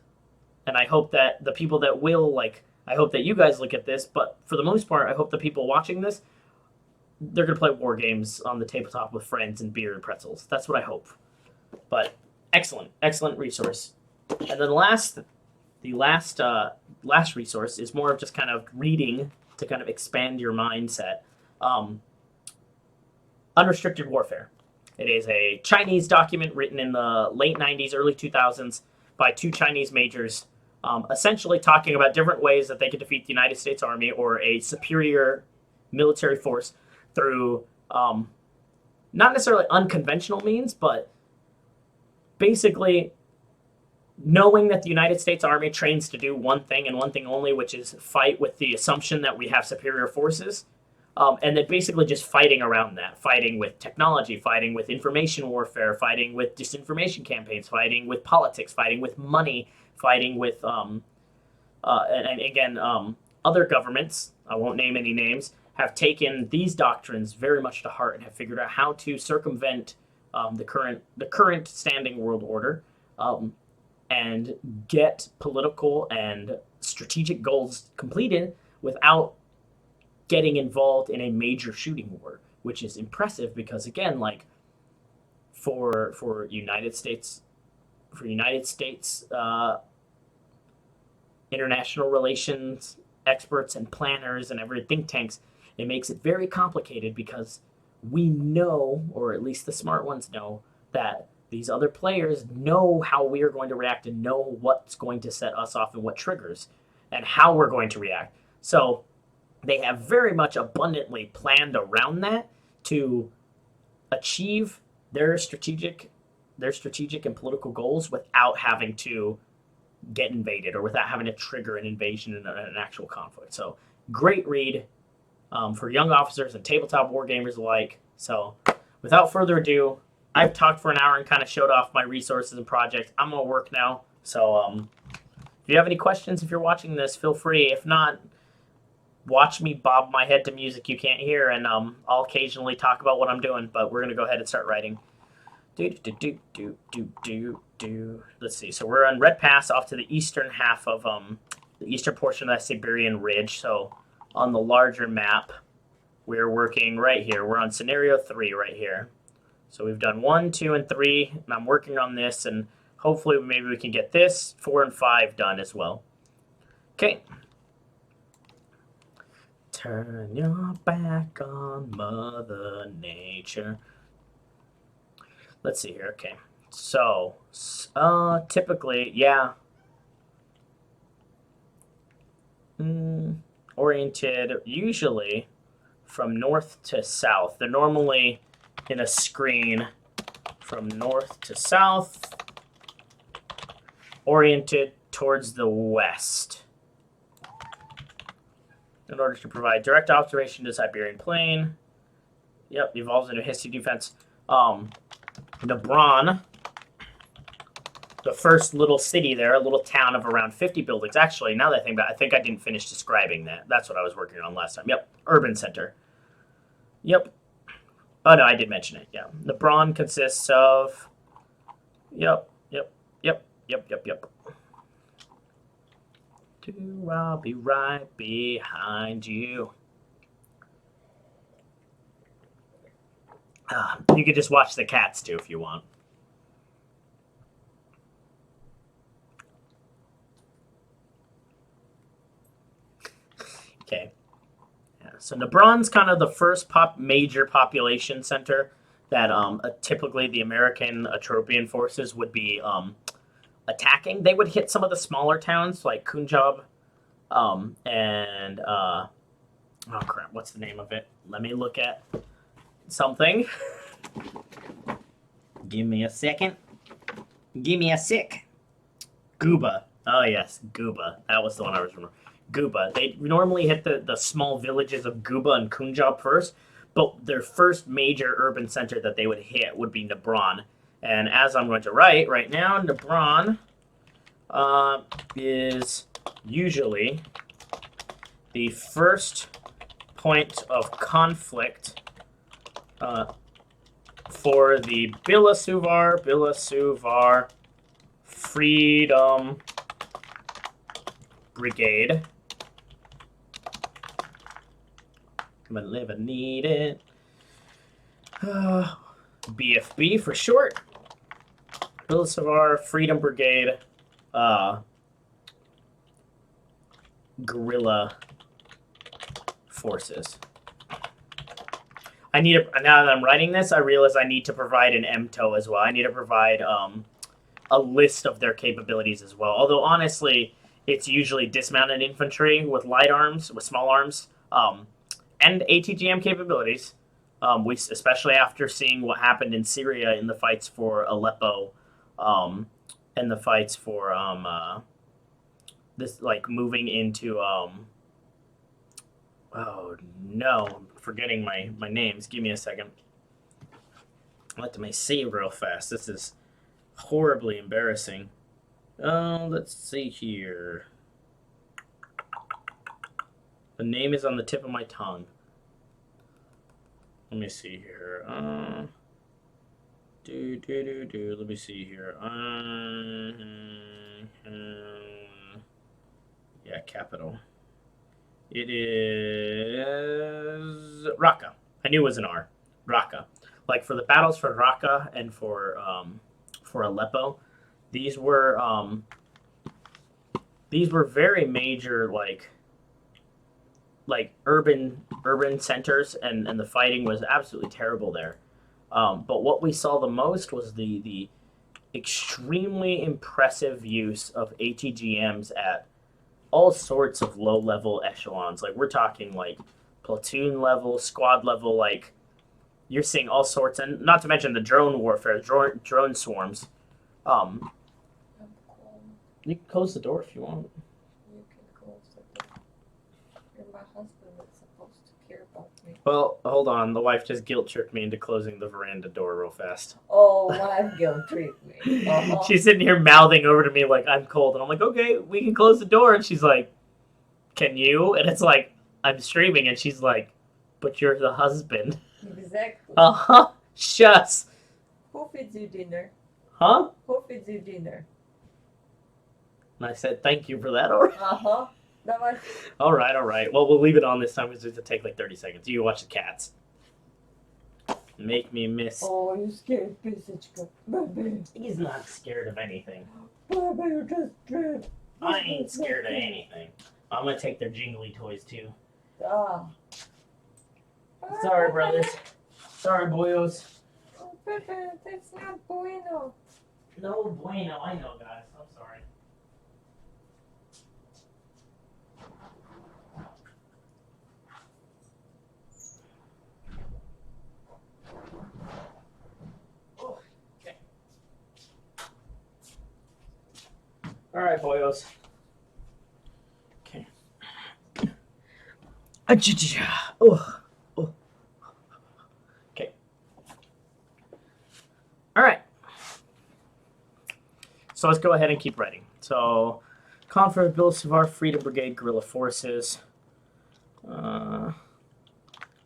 And I hope that the people that will, like, I hope that you guys look at this, but for the most part, I hope the people watching this, they're going to play war games on the tabletop with friends and beer and pretzels. That's what I hope. But excellent resource. And then the last resource is more of just kind of reading to kind of expand your mindset. Unrestricted Warfare. It is a Chinese document written in the late 90s, early 2000s by two Chinese majors, essentially talking about different ways that they could defeat the United States Army or a superior military force through not necessarily unconventional means, but basically knowing that the United States Army trains to do one thing and one thing only, which is fight with the assumption that we have superior forces, and then basically just fighting around that, fighting with technology, fighting with information warfare, fighting with disinformation campaigns, fighting with politics, fighting with money, fighting with, and again, other governments, I won't name any names, have taken these doctrines very much to heart and have figured out how to circumvent the current standing world order and get political and strategic goals completed without getting involved in a major shooting war, which is impressive because again, like for United States international relations experts and planners and every think tanks, it makes it very complicated because we know, or at least the smart ones know, that these other players know how we are going to react and know what's going to set us off and what triggers and how we're going to react. So they have very much abundantly planned around that to achieve their strategic and political goals without having to get invaded or without having to trigger an invasion and an actual conflict. So great read for young officers and tabletop wargamers alike. So without further ado, I've talked for an hour and kind of showed off my resources and projects. I'm gonna work now. So If you have any questions, if you're watching this, feel free. If not, watch me bob my head to music you can't hear, and I'll occasionally talk about what I'm doing. But we're gonna go ahead and start writing. Let's see. So we're on Red Pass, off to the eastern half of the eastern portion of that Siberian Ridge. So on the larger map, we're working right here. We're on scenario 3 right here. So we've done 1, 2, and 3, and I'm working on this, and hopefully maybe we can get this 4 and 5 done as well. Okay. Turn your back on Mother Nature. Let's see here. Okay. So, typically, yeah. Oriented usually from north to south. They're normally in a screen from north to south, oriented towards the west, in order to provide direct observation to the Siberian plain. Yep, evolves into hissy defense. Nebron, the first little city there, a little town of around 50 buildings. Actually, now that I think about it, I think I didn't finish describing that. That's what I was working on last time. Yep, urban center. Yep. Oh, no, I did mention it. Yeah. Nebron consists of... Yep. I'll be right behind you. You could just watch the cats, too, if you want. Okay. Yeah, so Nebron's kind of the first major population center that typically the American Atropian forces would be attacking. They would hit some of the smaller towns like Kunjab and oh crap, what's the name of it? Let me look at something. Give me a second. Give me a sec. Guba. Oh yes, Guba. That was the one I was remembering. Guba. They normally hit the small villages of Guba and Kunjab first, but their first major urban center that they would hit would be Nebron. And as I'm going to write right now, Nebron is usually the first point of conflict for the Bilasuvar Freedom Brigade. I'm gonna live and need it. BFB for short. Bilasuvar Freedom Brigade guerrilla forces. I need now that I'm writing this, I realize I need to provide an MTO as well. I need to provide a list of their capabilities as well. Although honestly, it's usually dismounted infantry with light arms, with small arms, and ATGM capabilities. Especially after seeing what happened in Syria in the fights for Aleppo, and the fights for this, like, moving into oh no, I'm forgetting my names. Give me a second. Let me see real fast. This is horribly embarrassing. Let's see here. The name is on the tip of my tongue. Let me see here. Let me see here. Yeah, capital. It is Raqqa. I knew it was an R. Raqqa. Like for the battles for Raqqa and for Aleppo, these were very major like urban centers, and the fighting was absolutely terrible there. But what we saw the most was the extremely impressive use of ATGMs at all sorts of low-level echelons. Like, we're talking, like, platoon level, squad level, like, you're seeing all sorts, and not to mention the drone warfare, drone swarms. You can close the door if you want. You can close the door. You're my husband that's supposed to care about me. Well, hold on. The wife just guilt tripped me into closing the veranda door real fast. Oh, wife guilt trip me. She's sitting here mouthing over to me like I'm cold, and I'm like, okay, we can close the door, and she's like, can you? And it's like I'm streaming, and she's like, but you're the husband. Exactly. Uh-huh. Shucks. Who feeds you dinner? Huh? Who feeds you dinner? And I said, thank you for that. All right. Uh-huh. Давай. All right. Well, we'll leave it on this time because it's to take like 30 seconds. You watch the cats. Make me miss. Oh, you scared писечка. Baby. He's not scared of anything. Baby, you just scared. I ain't scared of anything. I'm gonna take their jingly toys too. Ah. Sorry, brothers. Sorry, boyos. Oh, Pepe, that's not bueno. No bueno. I know, guys. I'm sorry. Okay. All right, boyos. Okay. Oh. Okay. All right. So let's go ahead and keep writing. So, Confer Bill-Savar Freedom Brigade Guerrilla Forces.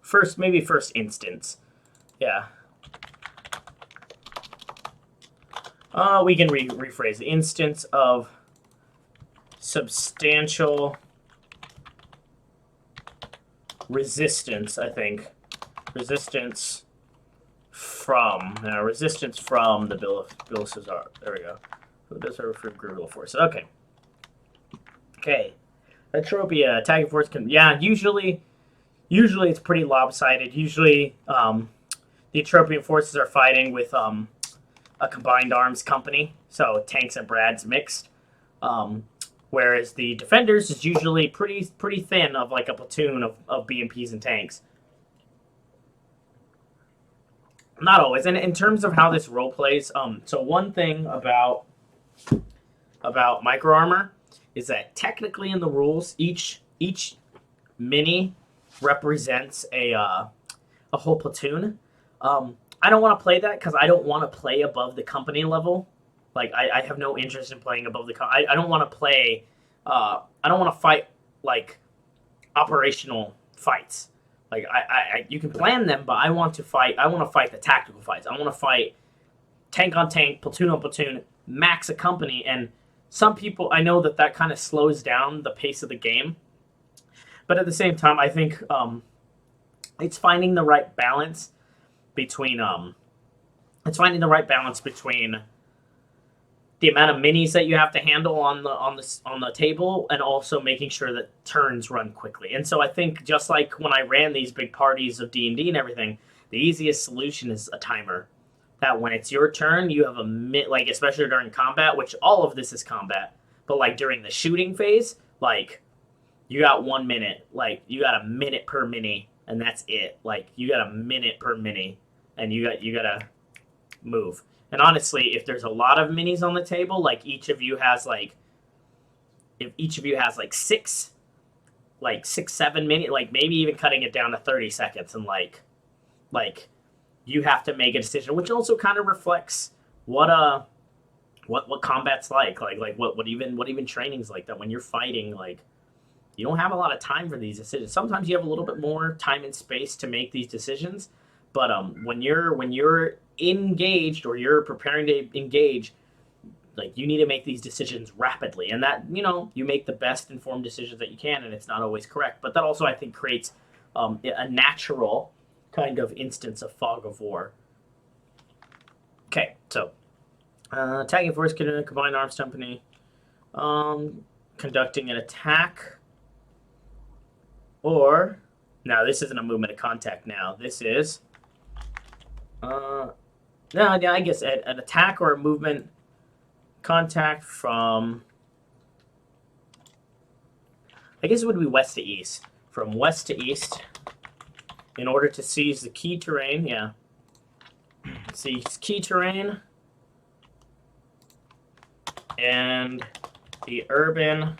First instance. Yeah. We can rephrase the instance of substantial resistance, I think. Resistance from the Bill-Savar. There we go. The Bill-Savar for guerrilla forces. Okay. Atropia, attacking force can, usually it's pretty lopsided. Usually, the Atropian forces are fighting with a combined arms company, so tanks and Brads mixed. Whereas the defenders is usually pretty thin of like a platoon of BMPs and tanks. Not always. And in terms of how this role plays, so one thing about Microarmour is that technically in the rules, each mini represents a whole platoon. I don't want to play that because I don't want to play above the company level. Like I have no interest in playing above the. I don't want to play. I don't want to fight like operational fights. Like you can plan them, but I want to fight. I want to fight the tactical fights. I want to fight tank on tank, platoon on platoon, max a company. And some people, I know that kind of slows down the pace of the game. But at the same time, I think it's finding the right balance between the amount of minis that you have to handle on the table, and also making sure that turns run quickly. And so I think just like when I ran these big parties of D&D and everything, the easiest solution is a timer. That when it's your turn, you have a minute, like especially during combat, which all of this is combat, but like during the shooting phase, like you got 1 minute, like you got a minute per mini, and that's it. Like you got a minute per mini, and you gotta move. And honestly, if there's a lot of minis on the table, like if each of you has like 6, 7 mini, like maybe even cutting it down to 30 seconds, and like you have to make a decision, which also kind of reflects what combat's like what even training's like. That when you're fighting, like you don't have a lot of time for these decisions. Sometimes you have a little bit more time and space to make these decisions, but when you're engaged or you're preparing to engage, like you need to make these decisions rapidly, and that you make the best informed decisions that you can, and it's not always correct, but that also I think creates a natural kind of instance of fog of war. Okay, so attacking force combined arms company conducting an attack, or now this isn't a movement of contact. Now this is I guess an attack or a movement contact from, I guess it would be west to east. From west to east, in order to seize the key terrain, seize key terrain and the urban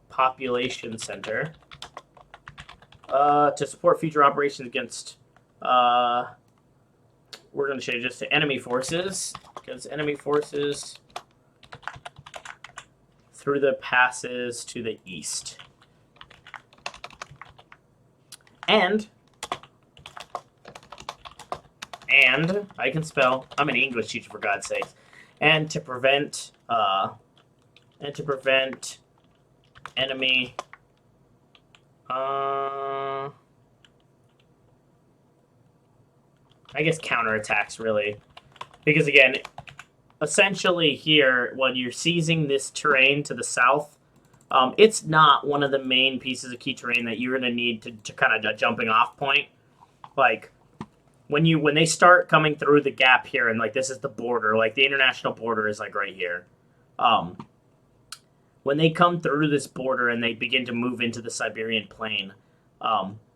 population center To support future operations against, we're going to change this to enemy forces, because enemy forces through the passes to the east. And I can spell. I'm an English teacher, for God's sakes. And to prevent enemy I guess counterattacks, really. Because again, essentially here, when you're seizing this terrain to the south, it's not one of the main pieces of key terrain that you're going to need to kind of a jumping off point. Like, when they start coming through the gap here, and like this is the border, like the international border is like right here. When they come through this border and they begin to move into the Siberian plain,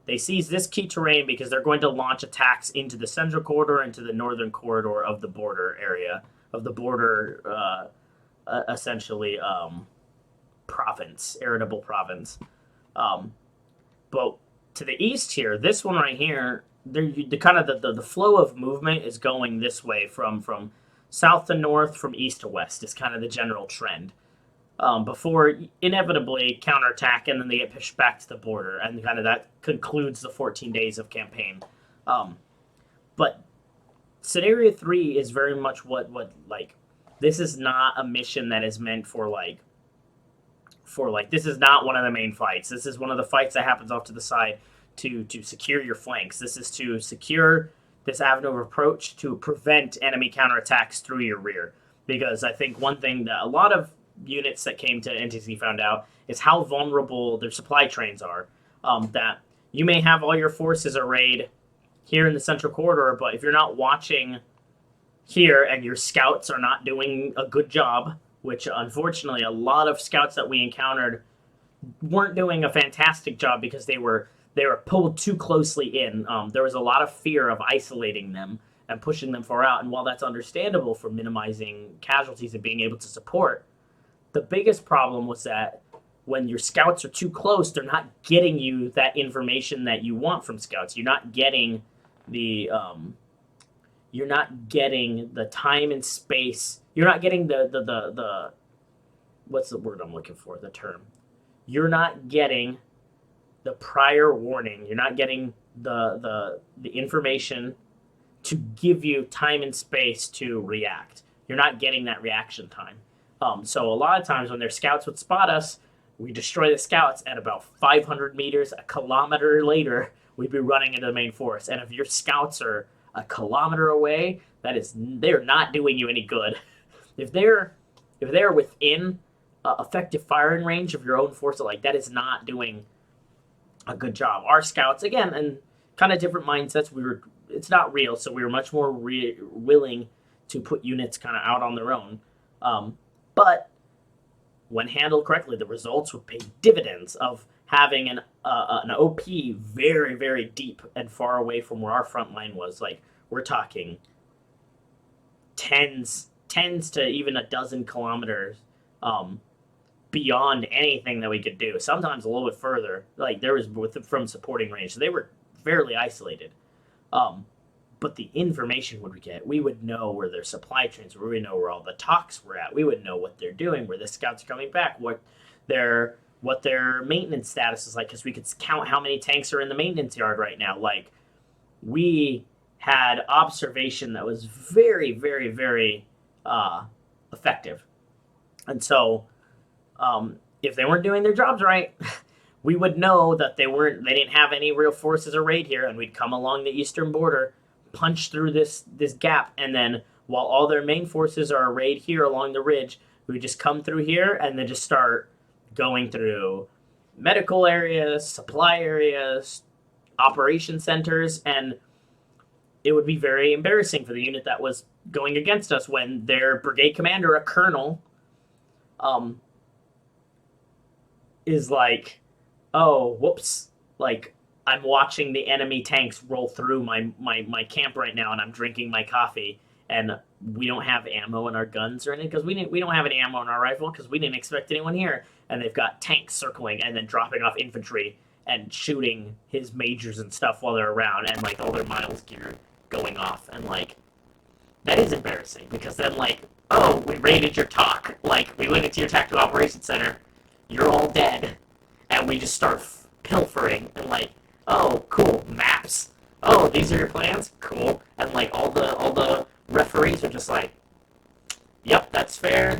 they seize this key terrain because they're going to launch attacks into the central corridor, into the northern corridor of the border area, of the border, essentially, province, irritable province. But to the east here, this one right here, the kind of the flow of movement is going this way from south to north, from east to west is kind of the general trend. Before inevitably counterattack, and then they get pushed back to the border, and kind of that concludes the 14 days of campaign. But Scenario 3 is very much what like, this is not a mission that is meant for this is not one of the main fights. This is one of the fights that happens off to the side to secure your flanks. This is to secure this avenue of approach to prevent enemy counterattacks through your rear. Because I think one thing that a lot of units that came to NTC found out is how vulnerable their supply trains are. That you may have all your forces arrayed here in the central corridor, but if you're not watching here and your scouts are not doing a good job, which unfortunately a lot of scouts that we encountered weren't doing a fantastic job because they were pulled too closely in. There was a lot of fear of isolating them and pushing them far out, and while that's understandable for minimizing casualties and being able to support, the biggest problem was that when your scouts are too close, they're not getting you that information that you want from scouts. You're not getting the time and space. You're not getting the what's the word I'm looking for? The term. You're not getting the prior warning. You're not getting the information to give you time and space to react. You're not getting that reaction time. So a lot of times when their scouts would spot us, we destroy the scouts at about 500 meters, a kilometer later, we'd be running into the main force. And if your scouts are a kilometer away, they're not doing you any good. If they're within effective firing range of your own force, like that is not doing a good job. Our scouts, again, and kind of different mindsets. It's not real, so we were much more willing to put units kind of out on their own. But when handled correctly, the results would pay dividends of having an OP very, very deep and far away from where our front line was. Like, we're talking tens to even a dozen kilometers beyond anything that we could do. Sometimes a little bit further. Like, there was from supporting range. So they were fairly isolated. But the information would we get? We would know where their supply trains were. We would know where all the talks were at. We would know what they're doing, where the scouts are coming back, what their maintenance status is like, because we could count how many tanks are in the maintenance yard right now. Like, we had observation that was very, very, very effective. And so if they weren't doing their jobs right, we would know that they didn't have any real forces arrayed here, and we'd come along the eastern border, punch through this gap, and then while all their main forces are arrayed here along the ridge, we just come through here and then just start going through medical areas, supply areas, operation centers, and it would be very embarrassing for the unit that was going against us when their brigade commander, a colonel, is like, oh, whoops, like, I'm watching the enemy tanks roll through my camp right now, and I'm drinking my coffee, and we don't have ammo in our guns or anything, because we don't have any ammo in our rifle, because we didn't expect anyone here, and they've got tanks circling and then dropping off infantry, and shooting his majors and stuff while they're around, and like all their miles gear going off, and like that is embarrassing because then like, oh, we raided your talk, like we went into your tactical operations center, you're all dead, and we just start pilfering and like, oh, cool, maps. Oh, these are your plans? Cool. And like all the referees are just like, yep, that's fair.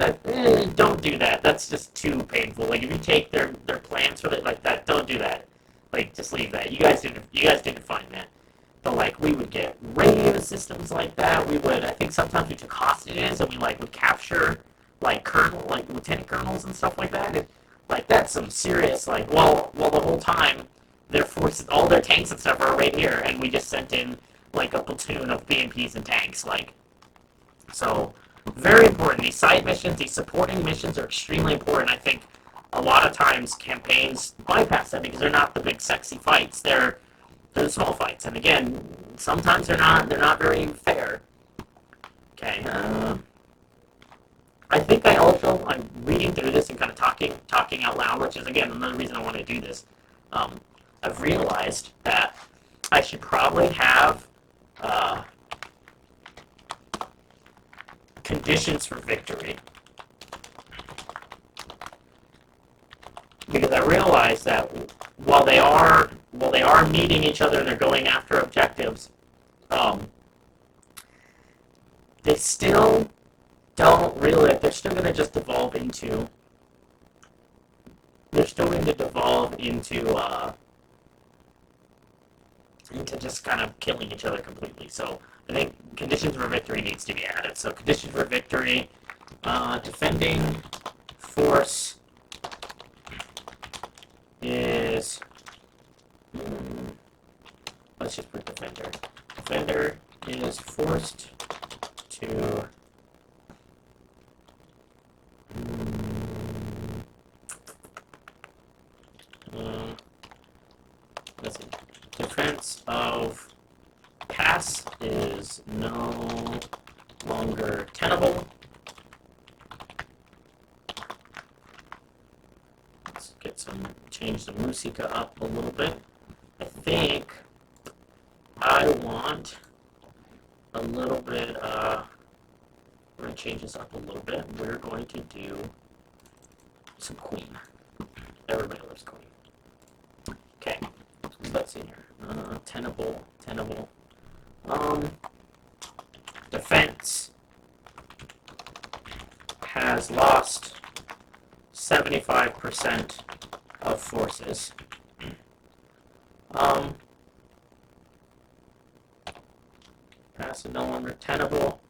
Don't do that. That's just too painful. Like if you take their plans for it like that, don't do that. Like just leave that. You guys didn't find that. But like we would get radio systems like that. We would, I think sometimes we took hostages and we like would capture like lieutenant colonels and stuff like that. And like that's some serious like, well the whole time their forces, all their tanks and stuff are right here, and we just sent in like a platoon of BMPs and tanks. Like, so very important. These side missions, these supporting missions are extremely important. I think a lot of times campaigns bypass that because they're not the big sexy fights. They're the small fights, and again, sometimes they're not very fair. Okay. I think I'm reading through this and kind of talking out loud, which is again another reason I want to do this. I've realized that I should probably have conditions for victory, because I realized that while they are meeting each other and they're going after objectives, they still don't really. They're still going to just devolve into. They're still going to devolve into just kind of killing each other completely. So I think conditions for victory needs to be added. So conditions for victory, defending force is, let's just put defender. Defender is forced to let's see. Defense of pass is no longer tenable. Let's change the Musika up a little bit. I think I want a little bit, we're going to change this up a little bit. We're going to do some Queen. Everybody loves Queen. Okay, let's see here. Tenable. Defense has lost 75% of forces. Pass is no longer tenable.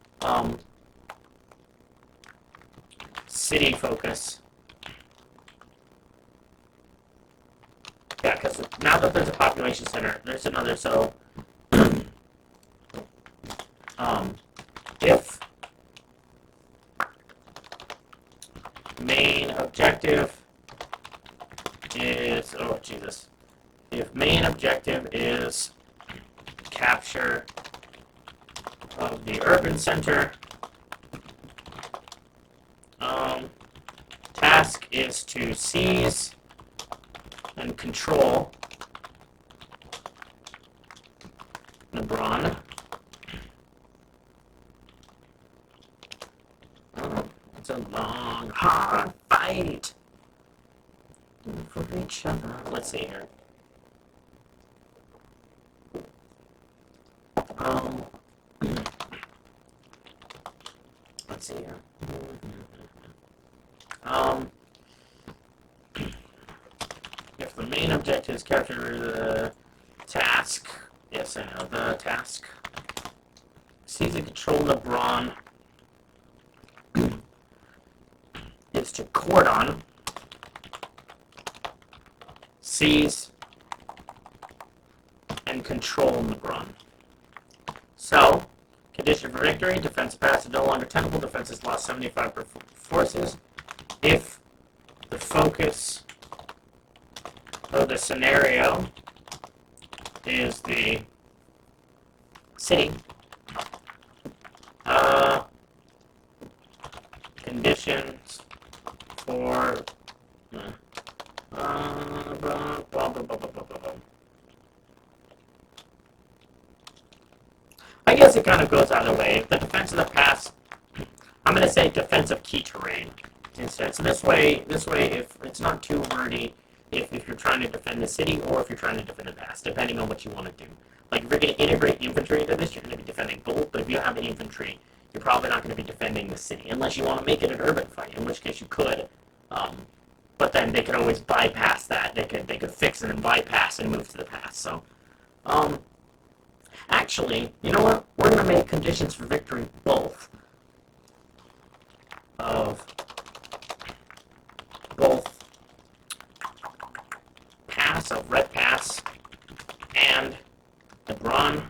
City focus. Yeah, because now that there's a population center, there's another, so if main objective is, if main objective is capture of the urban center, task is to seize and control Nebron. It's a long, hard fight for each other. Let's see here. Let's see here. If the main objective is capture the task, yes, I know the task. Seize and control Nebron is to cordon, seize, and control Nebron. So, condition for victory, defense pass is no longer tenable, defense has lost 75% forces. If the focus of the scenario is the city, conditions for blah, blah, I guess it kind of goes either way. The defense of the pass, I'm going to say defense of key terrain instead. So this way, if it's not too wordy, if you're trying to defend the city or if you're trying to defend the pass, depending on what you want to do. Like if you're going to integrate infantry into this, you're going to be defending both. But if you don't have any infantry, you're probably not going to be defending the city unless you want to make it an urban fight, in which case you could. But then they could always bypass that. They could fix it and bypass and move to the pass. So, actually, you know what? We're going to make conditions for victory both pass of red pass and the Braun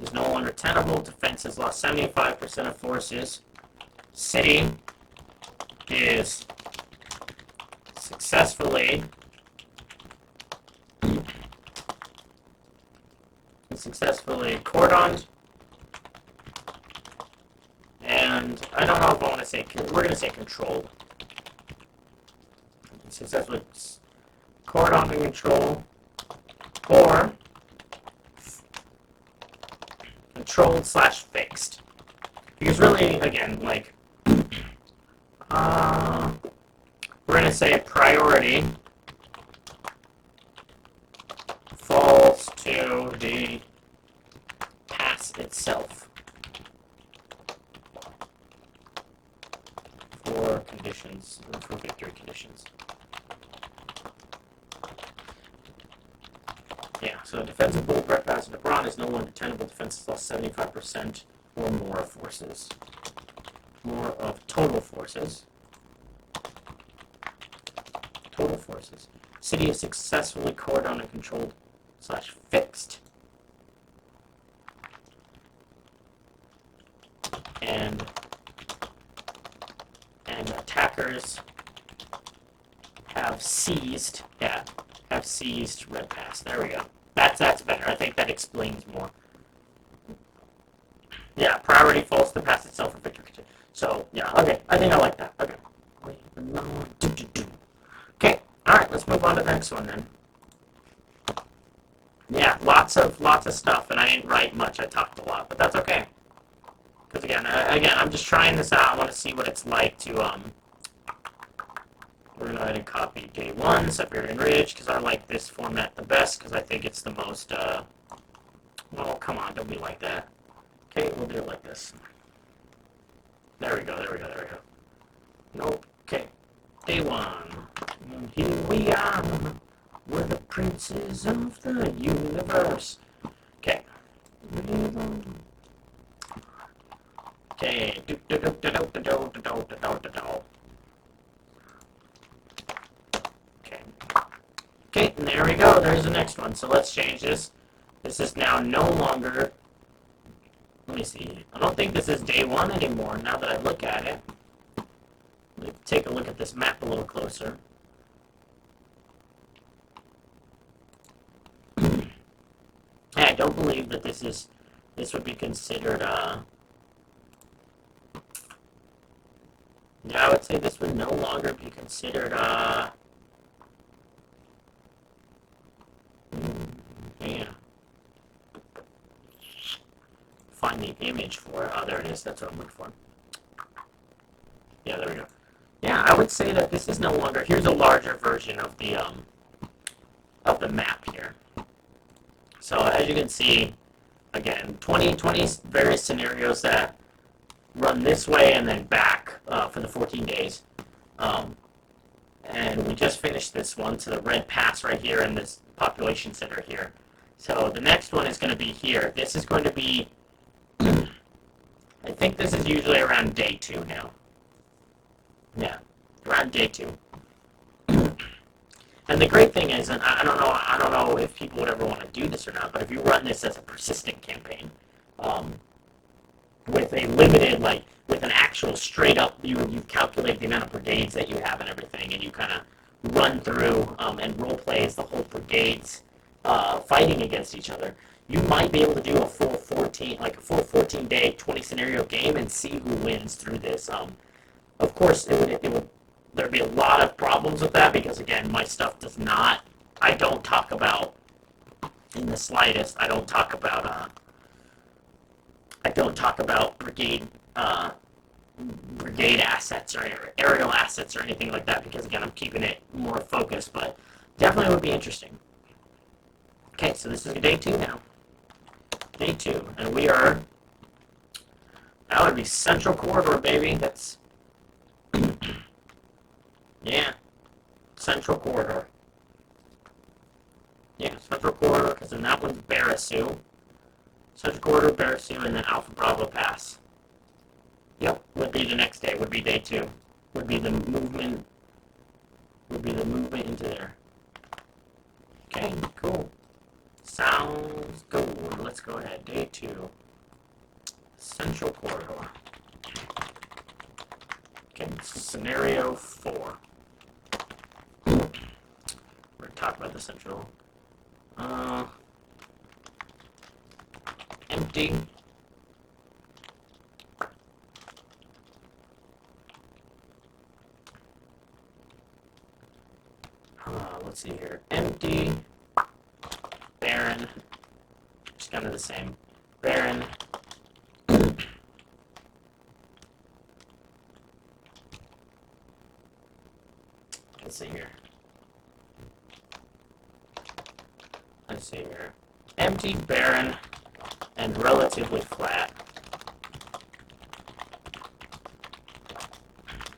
is no longer tenable. Defense has lost 75% of forces. City is successfully cordoned, and I don't know if I want to say, we're going to say controlled. Successfully cordoned and control, or controlled / fixed. Because really, again, like, we're going to say priority falls to the pass itself for conditions, for victory conditions. Yeah, so defensive bolt, red pass, and the Braun is no longer tenable. Defense has lost 75% or more forces. More of total forces. Total forces. City is successfully cordoned and controlled / fixed. And attackers have seized, have seized red pass. There we go. That's better. I think that explains more. Yeah, priority falls to the pass itself for victory. So, yeah, okay. I think I like that. Okay. Okay, alright, let's move on to the next one then. Yeah, lots of stuff, and I didn't write much. I talked a lot, but that's okay. Because again, I'm just trying this out. I want to see what it's like to, we're going to go ahead and copy day 1, Siberian Ridge, because I like this format the best, because I think it's the most, well, come on, don't be like that. Okay, we'll do it like this. There we go. Nope. Okay. Day 1. And here we are. We're the princes of the universe. Okay. Okay. Okay, and there we go. There's the next one. So let's change this. This is now no longer... Let me see. I don't think this is day 1 anymore, now that I look at it. Let me take a look at this map a little closer. I don't believe that this would be considered, yeah, I would say this would no longer be considered, yeah. Find the image for it. Oh, there it is. That's what I'm looking for. Yeah, there we go. Yeah, I would say that this is no longer... Here's a larger version of the map here. So as you can see, again, 20 various scenarios that run this way and then back for the 14 days. And we just finished this one, so the red pass right here and this population center here. So the next one is going to be here. This is going to be... I think this is usually around day 2 now. Yeah, around day 2. And the great thing is, and I don't know if people would ever want to do this or not, but if you run this as a persistent campaign, with a limited, like, with an actual straight up, you calculate the amount of brigades that you have and everything, and you kind of run through and role play as the whole brigades fighting against each other. You might be able to do a full 14-day, 20 scenario game and see who wins through this. Of course, there'd be a lot of problems with that because, again, my stuff does not I don't talk about in the slightest. I don't talk about brigade assets or aerial assets or anything like that, because again, I'm keeping it more focused, but definitely would be interesting. Okay, so this is day 2 now. Day 2, and we are, that would be Central Corridor, baby. That's yeah, Central Corridor. Yeah, Central Corridor, because then that one's Barasu. Central Corridor, Barasu, and then Alpha Bravo Pass. Yep, would be the next day, would be day 2. Would be the movement into there. Okay, cool. Sounds good. Let's go ahead. Day 2. Central Corridor. Okay, scenario 4. We're going to talk about the Central. Empty. Let's see here. Empty. Barren. Just kind of the same. Barren. Let's see here. Empty, barren, and relatively flat.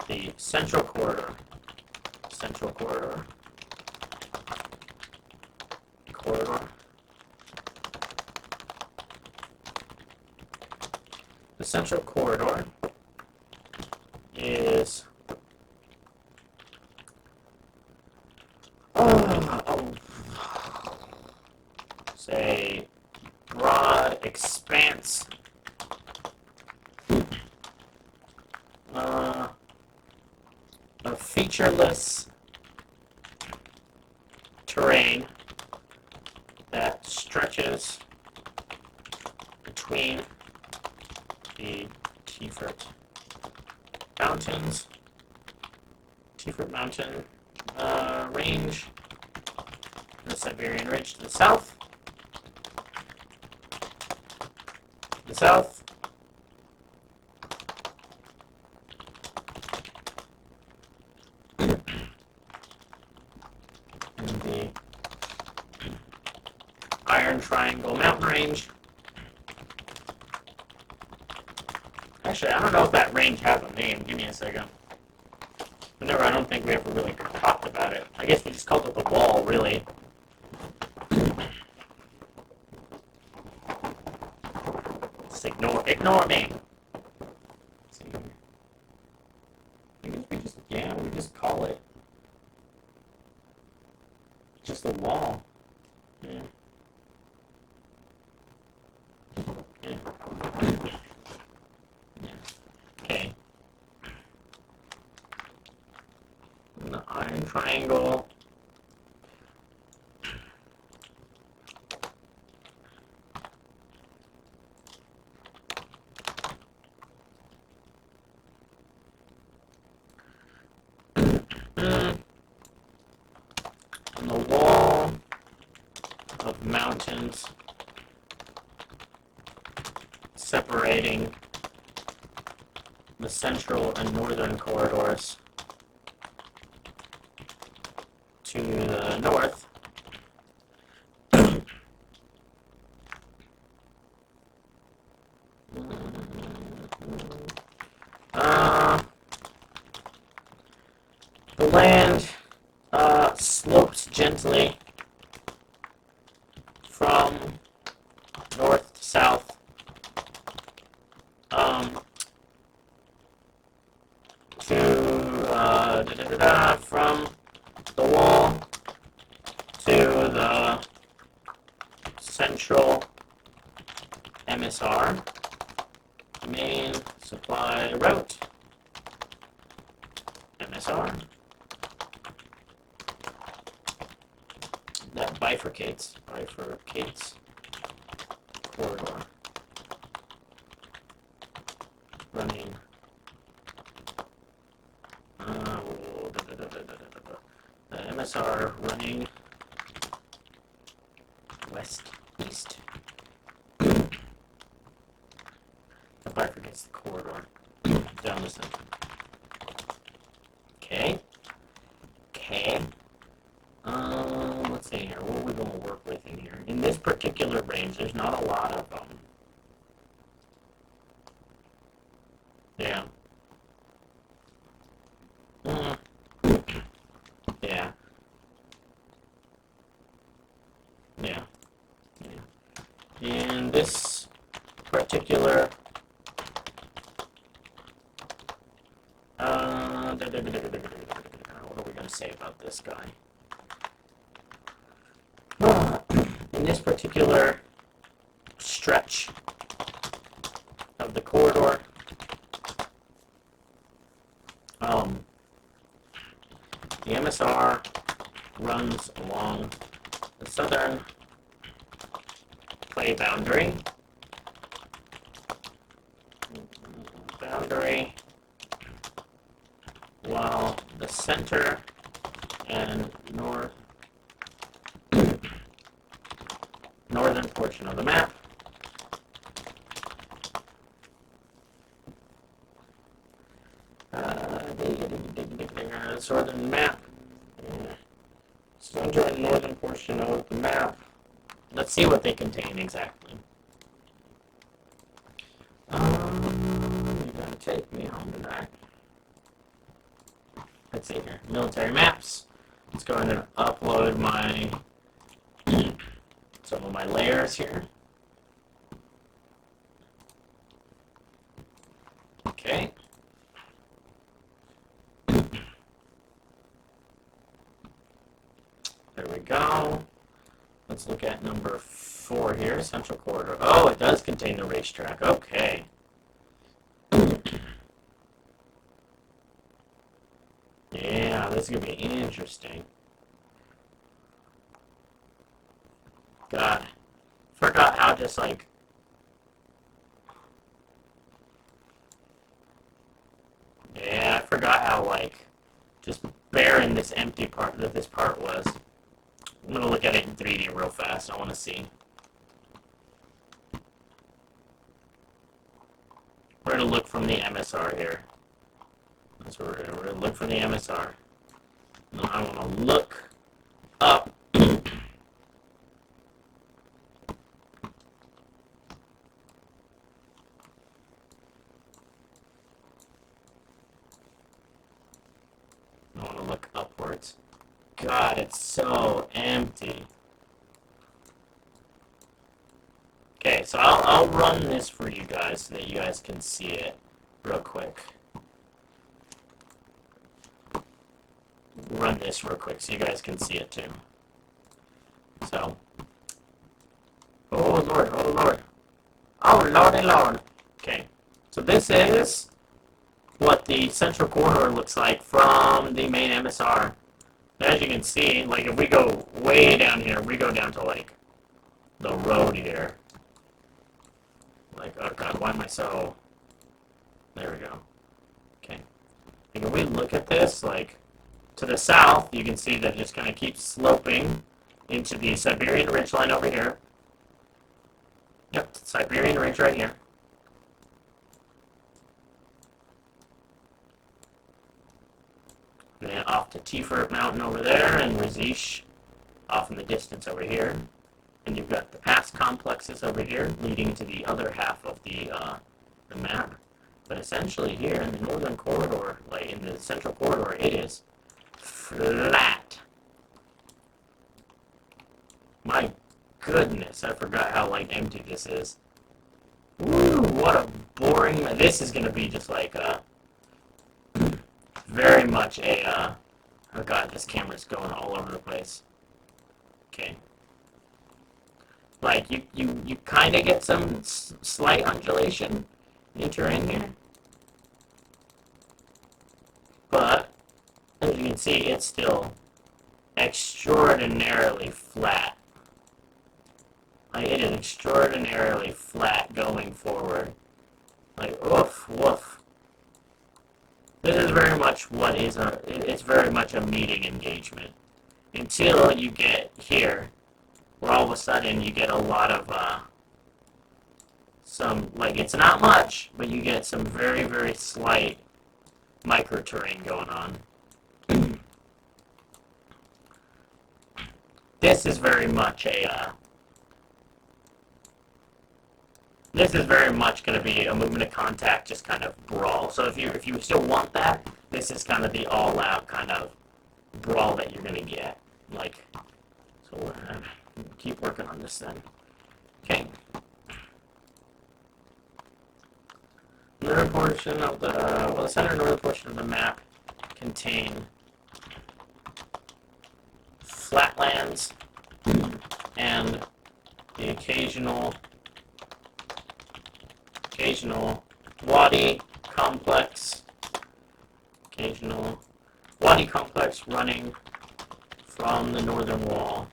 The Central Corridor. The Central Corridor is say broad expanse of featureless terrain that stretches between the Tiefert Mountain range, the Siberian Ridge to the south, and the Iron Triangle Mountain Range. Actually, I don't know if that range has a name. Give me a second. I don't think we ever really talked about it. I guess we just called it the wall, really. Just ignore me. I guess we just call it just a wall. Yeah. Okay. And the Iron Triangle. On the wall of mountains separating the central and northern corridors to the north. The land slopes gently from north to south. From the wall to the central MSR, main supply route, MSR, that bifurcates corridor, running the MSR running It's the corridor down the center. Okay. Okay. Let's see here. What are we going to work with in here? In this particular range, there's not a lot of yeah. Yeah. Yeah. Yeah. And this particular what are we going to say about this guy? In this particular stretch of the corridor, the MSR runs along the southern clay boundary, while the center and northern portion of the map southern map, center and northern portion of the map. Let's see what they contain exactly. You're gonna take me home tonight. Let's see here. Military maps. Let's go ahead and upload my some of my layers here. Okay. There we go. Let's look at number 4 here, Central Corridor. Oh, it does contain the racetrack. Okay. Yeah, this is going to be interesting. God. Forgot how just like... Yeah, I forgot how like just barren this empty part that this part was. I'm going to look at it in 3D real fast. I want to see. We're going to look from the MSR here. That's what we're going to look from the MSR. Now I want to look up. I want to look upwards. God, it's so empty. Okay, so I'll run this for you guys so that you guys can see it real quick. Run this real quick so you guys can see it too. So, oh Lord, oh Lord. Oh Lordy Lord. Okay, so this is what the central corridor looks like from the main MSR. As you can see, like if we go way down here, we go down to like the road here. Like, oh God, why am I so... There we go. Okay. Like if we look at this, like to the south, you can see that it just kind of keeps sloping into the Siberian ridgeline over here. Yep, Siberian ridge right here. And then off to Tiferet Mountain over there, and Razish off in the distance over here. And you've got the pass complexes over here, leading to the other half of the map. But essentially here in the northern corridor, like in the central corridor, it is flat. My goodness, I forgot how like empty this is. Woo, what a boring... This is going to be just like very much a... oh God, this camera's going all over the place. Okay. Like, you kind of get some slight undulation into in here. But, as you can see, it's still extraordinarily flat. Like, it is extraordinarily flat going forward. Like, woof, woof. This is very much what is it's very much a meeting engagement. Until you get here, where all of a sudden you get a lot of, some Like, it's not much, but you get some very, very slight micro-terrain going on. This is very much a, this is very much going to be a movement of contact, just kind of brawl. So if you still want that, this is kind of the all-out kind of brawl that you're going to get. Like, so we're going to keep working on this then. Okay. Northern portion of the, well, the center and northern portion of the map contain flatlands and the occasional wadi complex, running from the northern wall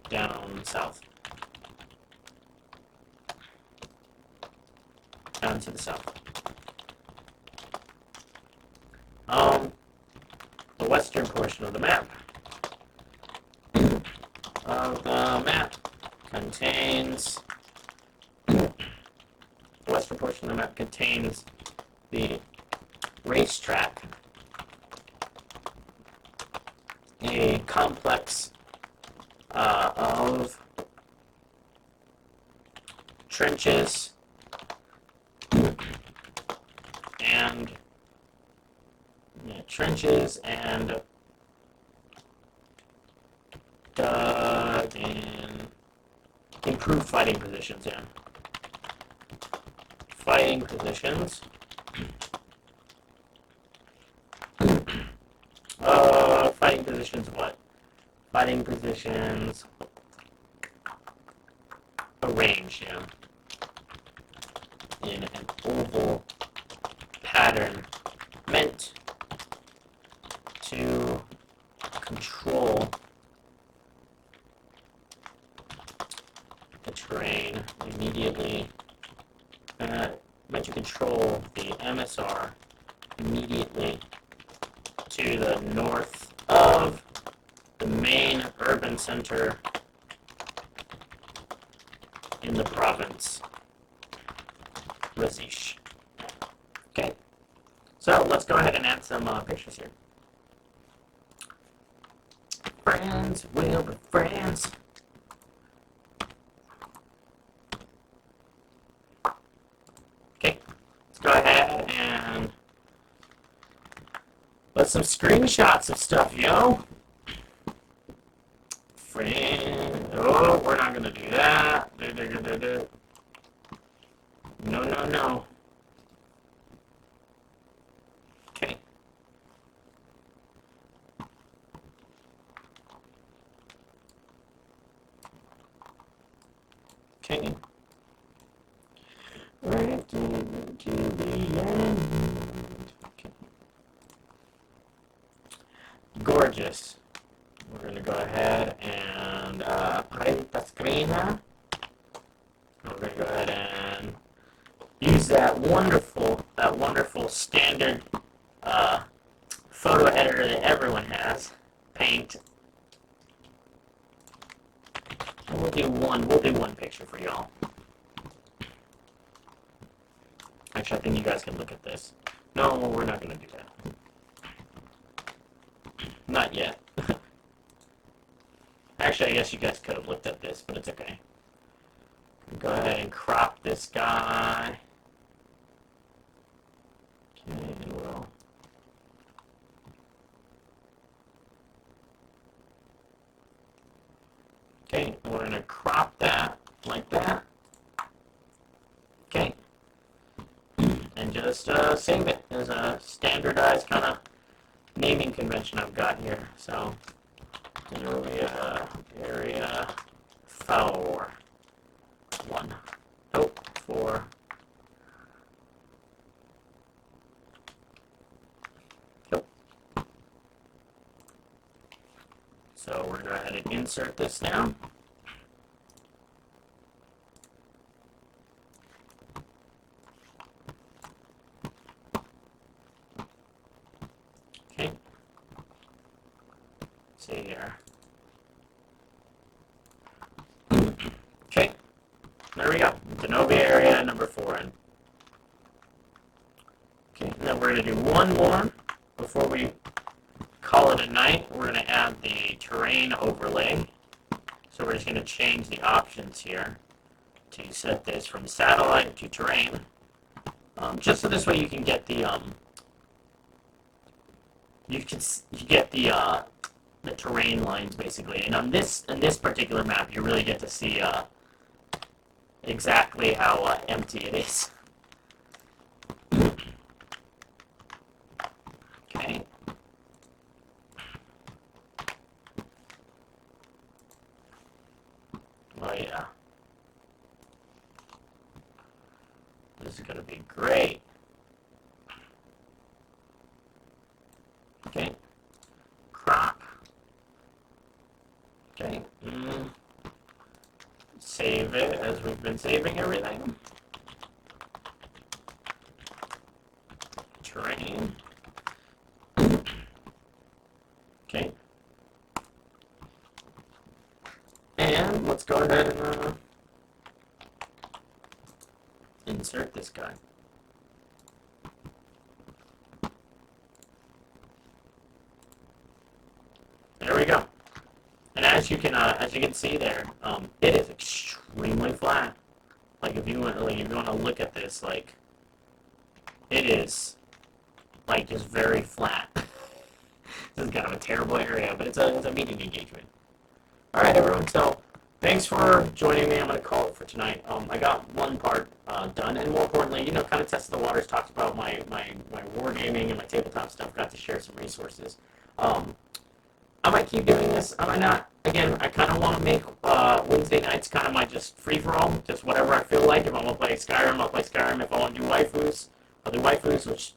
down south. Down to the south. The western portion of the map contains the racetrack, a complex of trenches and dug in improved fighting positions. Yeah, fighting positions. Fighting positions. What? Fighting positions. Arranged. Yeah. In an oval pattern meant to control the terrain immediately, meant to control the MSR immediately to the north of the main urban center in the province, Razish. Okay, so let's go ahead and add some pictures here. Friends will be friends. Okay, let's go ahead and let some screenshots of stuff, yo. Friend. Oh, we're not gonna do that. No. Okay. Okay. Right to the end. Okay. Gorgeous. We're going to go ahead and print the screen now. We're going to go ahead and use that wonderful standard photo editor that everyone has, Paint. And we'll do one picture for y'all. Actually, I think you guys can look at this. No, we're not going to do that. Not yet. Actually, I guess you guys could have looked at this, but it's okay. Go ahead and crop this guy. Okay, well. Okay, we're going to crop that like that. Okay. And just save it. There's a standardized kind of naming convention I've got here. So, area 4. 1. Oh, 4. Nope. So we're going to go ahead and insert this now. Okay. See here. do one more before we call it a night. We're going to add the terrain overlay. So we're just going to change the options here to set this from satellite to terrain. Just so this way you can get the the terrain lines basically. And on this particular map, you really get to see exactly how empty it is. Okay. Oh yeah. This is gonna be great. Okay. Crop. Okay. Save it as we've been saving everything. Terrain. Okay. And let's go ahead and insert this guy. There we go. And as you can see there, it is extremely flat. Like if you want to look at this, like it is like just very flat. This is kind of a terrible area, but it's a meeting engagement. All right, everyone. So thanks for joining me. I'm going to call it for tonight. I got one part done, and more importantly, kind of tested the waters, talked about my wargaming and my tabletop stuff, got to share some resources. I might keep doing this, I might not. Again, I kind of want to make Wednesday nights kind of my just free-for-all, just whatever I feel like. If I want to play Skyrim, I'll play Skyrim. If I want to do waifus, I'll do waifus, which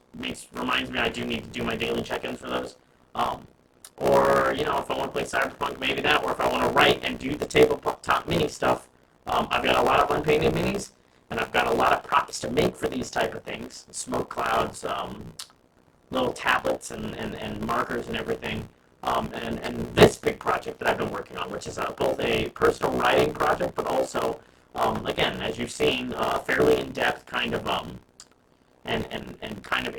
reminds me I do need to do my daily check-ins for those. Or, if I want to play Cyberpunk, maybe that. Or if I want to write and do the tabletop mini stuff, I've got a lot of unpainted minis, and I've got a lot of props to make for these type of things. Smoke clouds, little tablets and markers and everything. And this big project that I've been working on, which is both a personal writing project, but also, again, as you've seen, fairly in-depth kind of, and kind of,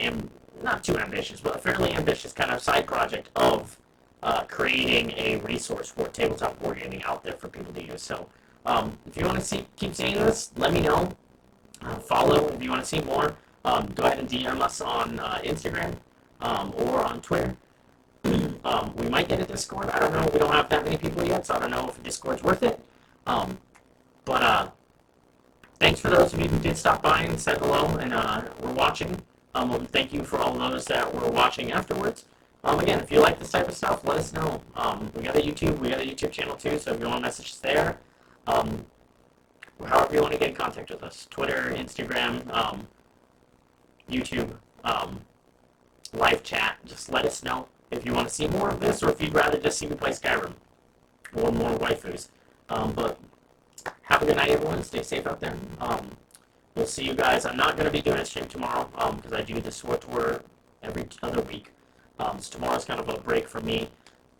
not too ambitious, but a fairly ambitious kind of side project of creating a resource for tabletop wargaming out there for people to use. So, if you want to keep seeing this, let me know. Follow if you want to see more. Go ahead and DM us on Instagram or on Twitter. We might get a Discord. I don't know. We don't have that many people yet, so I don't know if Discord's worth it. But thanks for those of you who did stop by and said hello and were watching. Thank you for all those that were watching afterwards. Again, if you like this type of stuff, let us know. We got a YouTube channel too, so if you want to message us there, however you want to get in contact with us, Twitter, Instagram, YouTube, live chat, just let us know if you want to see more of this or if you'd rather just see me play Skyrim or more waifus. But have a good night, everyone. Stay safe out there. We'll see you guys. I'm not going to be doing a stream tomorrow because I do the Sword Tour every other week. So tomorrow's kind of a break for me.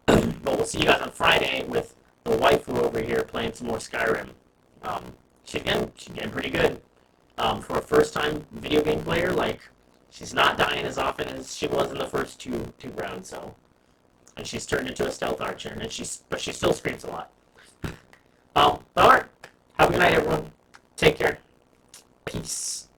But we'll see you guys on Friday with the waifu over here playing some more Skyrim. She's getting pretty good. For a first-time video game player, like, she's not dying as often as she was in the first two rounds, so. And she's turned into a stealth archer, but she still screams a lot. Alright. Have a good night, everyone. Take care. Peace.